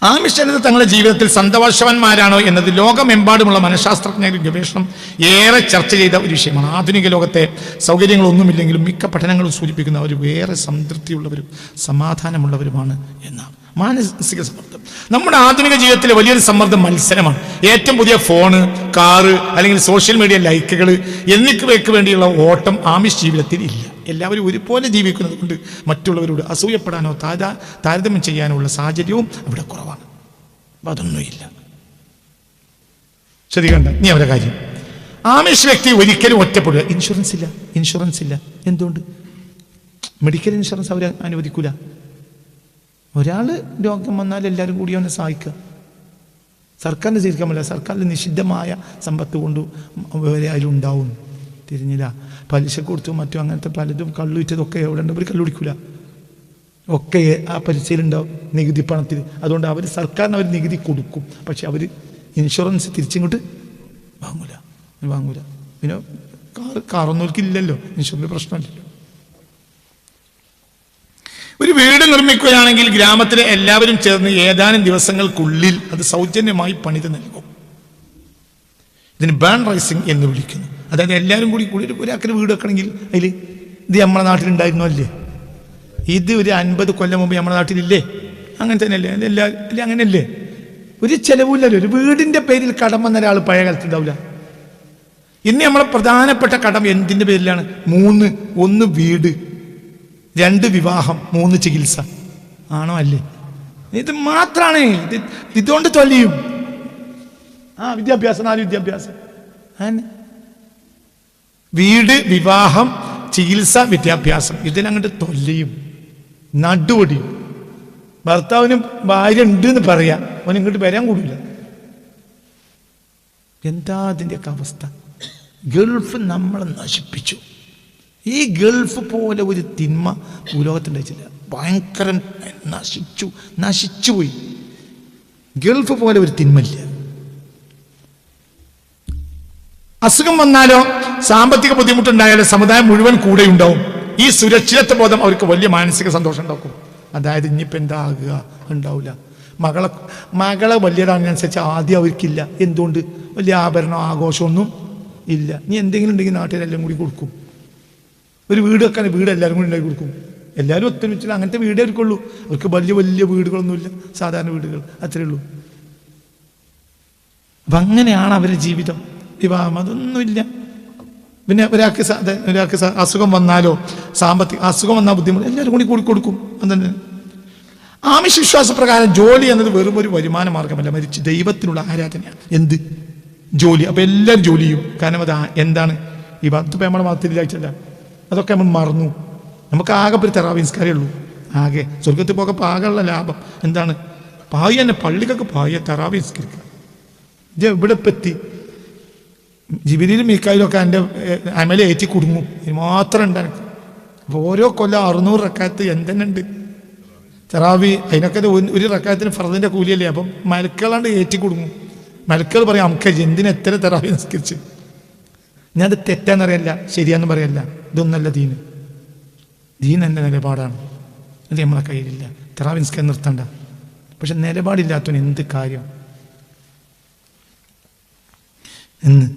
ആമിഷജനത തങ്ങളുടെ ജീവിതത്തിൽ സന്തോഷവാന്മാരാണോ എന്നത് ലോകമെമ്പാടുമുള്ള മനഃശാസ്ത്രജ്ഞരുടെ ഗവേഷണം ഏറെ ചർച്ച ചെയ്ത ഒരു വിഷയമാണ്. ആധുനിക ലോകത്തെ സൗകര്യങ്ങളൊന്നുമില്ലെങ്കിലും മിക്ക പഠനങ്ങളും സൂചിപ്പിക്കുന്ന അവർ വേറെ സംതൃപ്തിയുള്ളവരും സമാധാനമുള്ളവരുമാണ് എന്നാണ്. മാനസിക സമ്മർദ്ദം നമ്മുടെ ആധുനിക ജീവിതത്തിലെ വലിയൊരു സമ്മർദ്ദം മത്സരമാണ്. ഏറ്റവും പുതിയ ഫോണ്, കാറ് അല്ലെങ്കിൽ സോഷ്യൽ മീഡിയ ലൈക്കുകൾ എന്നിവയ്ക്ക് വേണ്ടിയുള്ള ഓട്ടം ആമിഷ് ജീവിതത്തിൽ ഇല്ല. എല്ലാവരും ഒരുപോലെ ജീവിക്കുന്നത് കൊണ്ട് മറ്റുള്ളവരോട് അസൂയപ്പെടാനോ താരതമ്യം ചെയ്യാനോ ഉള്ള സാഹചര്യവും അവിടെ കുറവാണ്. അപ്പം അതൊന്നുമില്ല. ശരി കണ്ട നീ അവരുടെ കാര്യം. ആമിഷ് വ്യക്തി ഒരിക്കലും ഒറ്റപ്പെടുക. ഇൻഷുറൻസ് ഇല്ല. എന്തുകൊണ്ട്? മെഡിക്കൽ ഇൻഷുറൻസ് അവർ അനുവദിക്കൂല. ഒരാൾ രോഗം വന്നാൽ എല്ലാവരും കൂടി അവനെ സഹായിക്കുക. സർക്കാരിന് സ്വീകരിക്കാൻ പറ്റില്ല. സർക്കാരിൽ നിഷിദ്ധമായ സമ്പത്ത് കൊണ്ട് അതിലുണ്ടാവും. തിരിഞ്ഞില്ല. പലിശ കൊടുത്തു മറ്റും അങ്ങനത്തെ പലതും കള്ളുവിറ്റതൊക്കെ എവിടെ ഉണ്ട്? അവർ കള്ളുടിക്കൂല. ഒക്കെ ആ പലിശയിലുണ്ടാവും, നികുതി പണത്തിൽ. അതുകൊണ്ട് അവർ സർക്കാരിന് അവർ നികുതി കൊടുക്കും. പക്ഷെ അവർ ഇൻഷുറൻസ് തിരിച്ചിങ്ങോട്ട് വാങ്ങൂല. പിന്നെ കാറൊന്നും അവർക്കില്ലല്ലോ, ഇൻഷുറൻസ് പ്രശ്നമില്ലല്ലോ. ഒരു വീട് നിർമ്മിക്കുകയാണെങ്കിൽ ഗ്രാമത്തിലെ എല്ലാവരും ചേർന്ന് ഏതാനും ദിവസങ്ങൾക്കുള്ളിൽ അത് സൗജന്യമായി പണിത് നൽകും. ഇതിന് ബേൺ റൈസിംഗ് എന്ന് വിളിക്കുന്നു. അതായത് എല്ലാവരും കൂടി ഒരാൾക്കൊരു വീട് വെക്കണമെങ്കിൽ അതിൽ ഇത് നമ്മുടെ നാട്ടിലുണ്ടായിരുന്നു അല്ലേ? ഇത് ഒരു 50 കൊല്ലം മുമ്പ് നമ്മുടെ നാട്ടിലില്ലേ? അങ്ങനെ തന്നെയല്ലേ? അല്ലേ അങ്ങനെയല്ലേ? ഒരു ചെലവില്ലല്ലോ. ഒരു വീടിൻ്റെ പേരിൽ കടം വന്ന ഒരാൾ പഴയ കാലത്തുണ്ടാവില്ല. ഇന്ന് നമ്മളെ പ്രധാനപ്പെട്ട കടം എന്തിൻ്റെ പേരിലാണ്? 3: 1 വീട്, 2 വിവാഹം, 3 ചികിത്സ. ആണോ അല്ലേ? ഇത് മാത്രമാണ്. ഇതുകൊണ്ട് തൊല്ലിയും വിദ്യാഭ്യാസം, 4 വിദ്യാഭ്യാസം. വീട്, വിവാഹം, ചികിത്സ, വിദ്യാഭ്യാസം. ഇതിനങ്ങോട്ട് തൊല്ലിയും നടുപൊടിയും. ഭർത്താവിന് ഭാര്യ ഉണ്ട് എന്ന് പറയാം, അവൻ ഇങ്ങോട്ട് വരാൻ കൂടില്ല. എന്താ അതിൻ്റെയൊക്കെ അവസ്ഥ? ഗൾഫ് നമ്മളെ നശിപ്പിച്ചു. ഈ ഗൾഫ് പോലെ ഒരു തിന്മ ഭൂലോകത്തുണ്ടായിട്ടില്ല. ഭയങ്കര നശിച്ചുപോയി. ഗൾഫ് പോലെ ഒരു തിന്മയില്ല. അസുഖം വന്നാലോ സാമ്പത്തിക ബുദ്ധിമുട്ടുണ്ടായാലോ സമുദായം മുഴുവൻ കൂടെ ഉണ്ടാവും. ഈ സുരക്ഷിതത്വ ബോധം അവർക്ക് വലിയ മാനസിക സന്തോഷം ഉണ്ടാക്കും. അതായത് ഇനിയിപ്പോൾ എന്താ ആകുക ഉണ്ടാവില്ല. മകളെ വലിയതാണെന്നനുസരിച്ച് ആദ്യം അവർക്കില്ല. എന്തുകൊണ്ട്? വലിയ ആഭരണം ആഘോഷമൊന്നും ഇല്ല. ഇനി എന്തെങ്കിലും ഉണ്ടെങ്കിൽ നാട്ടിലെല്ലാം കൂടി കൊടുക്കും. ഒരു വീട് വെക്കാൻ വീട് എല്ലാവരും കൂടി ഉണ്ടാക്കി കൊടുക്കും. എല്ലാവരും ഒത്തൊരുമിച്ചില്ല. അങ്ങനത്തെ വീടേ അവർക്കുള്ളൂ. അവർക്ക് വലിയ വലിയ വീടുകളൊന്നുമില്ല, സാധാരണ വീടുകൾ അത്രയേ ഉള്ളൂ. അപ്പം അങ്ങനെയാണ് അവരുടെ ജീവിതം. വിവാഹം അതൊന്നുമില്ല. പിന്നെ ഒരാൾക്ക് അസുഖം വന്നാലോ അസുഖം വന്നാൽ ബുദ്ധിമുട്ട് എല്ലാവരും കൂടി കൊടുക്കും. അതന്നെ. ആമിഷ വിശ്വാസപ്രകാരം ജോലി എന്നത് വെറും ഒരു വരുമാന മാർഗമല്ല, മരിച്ച് ദൈവത്തിനുള്ള ആരാധനയാണ്. എന്ത് ജോലി? അപ്പം എല്ലാവരും ജോലി ചെയ്യും. കാരണം അത് എന്താണ്? ഈ ഇപ്പം നമ്മുടെ മതത്തിലായിട്ടല്ല, അതൊക്കെ നമ്മൾ മറന്നു. നമുക്ക് ആകെ ഒരു തറാവീഹ് നിസ്കാരമേ ഉള്ളൂ. ആകെ സ്വർഗത്തിൽ പോകപ്പോൾ ആകെയുള്ള ലാഭം എന്താണ്? പായ തന്നെ, പള്ളിക്കൊക്കെ പായ തറാവീഹ് നിസ്കരിക്കുക. ഇത് എവിടെ പറ്റി ജിബിരിയിലും മീക്കായിലൊക്കെ എൻ്റെ അമല ഏറ്റി കുടുങ്ങും. ഇത് മാത്രം ഉണ്ട് എനിക്ക്. അപ്പോൾ ഓരോ കൊല്ലം 600 റക്കാത്ത് എന്തെന്നെ ഉണ്ട് തറാവി. അതിനൊക്കെ ഒരു റക്കാത്തിന് ഫർദിൻ്റെ കൂലിയല്ലേ. അപ്പം മലക്കുകളാണ്ട് ഏറ്റി കുടുങ്ങും. മലക്കുകൾ പറയും നമുക്ക് എന്തിന് എത്ര തറാവി നിസ്കരിച്ച്. ഞാനത് തെറ്റാന്നറിയല്ല, ശരിയാന്ന് പറയല്ല. ഇതൊന്നല്ല ദീന്. ദീൻ എൻ്റെ നിലപാടാണ്. അത് നമ്മളെ കയ്യിലില്ല. തറാവി നിസ്കാരം നിർത്തണ്ട. പക്ഷെ നിലപാടില്ലാത്തവന് എന്ത് കാര്യം എന്ന്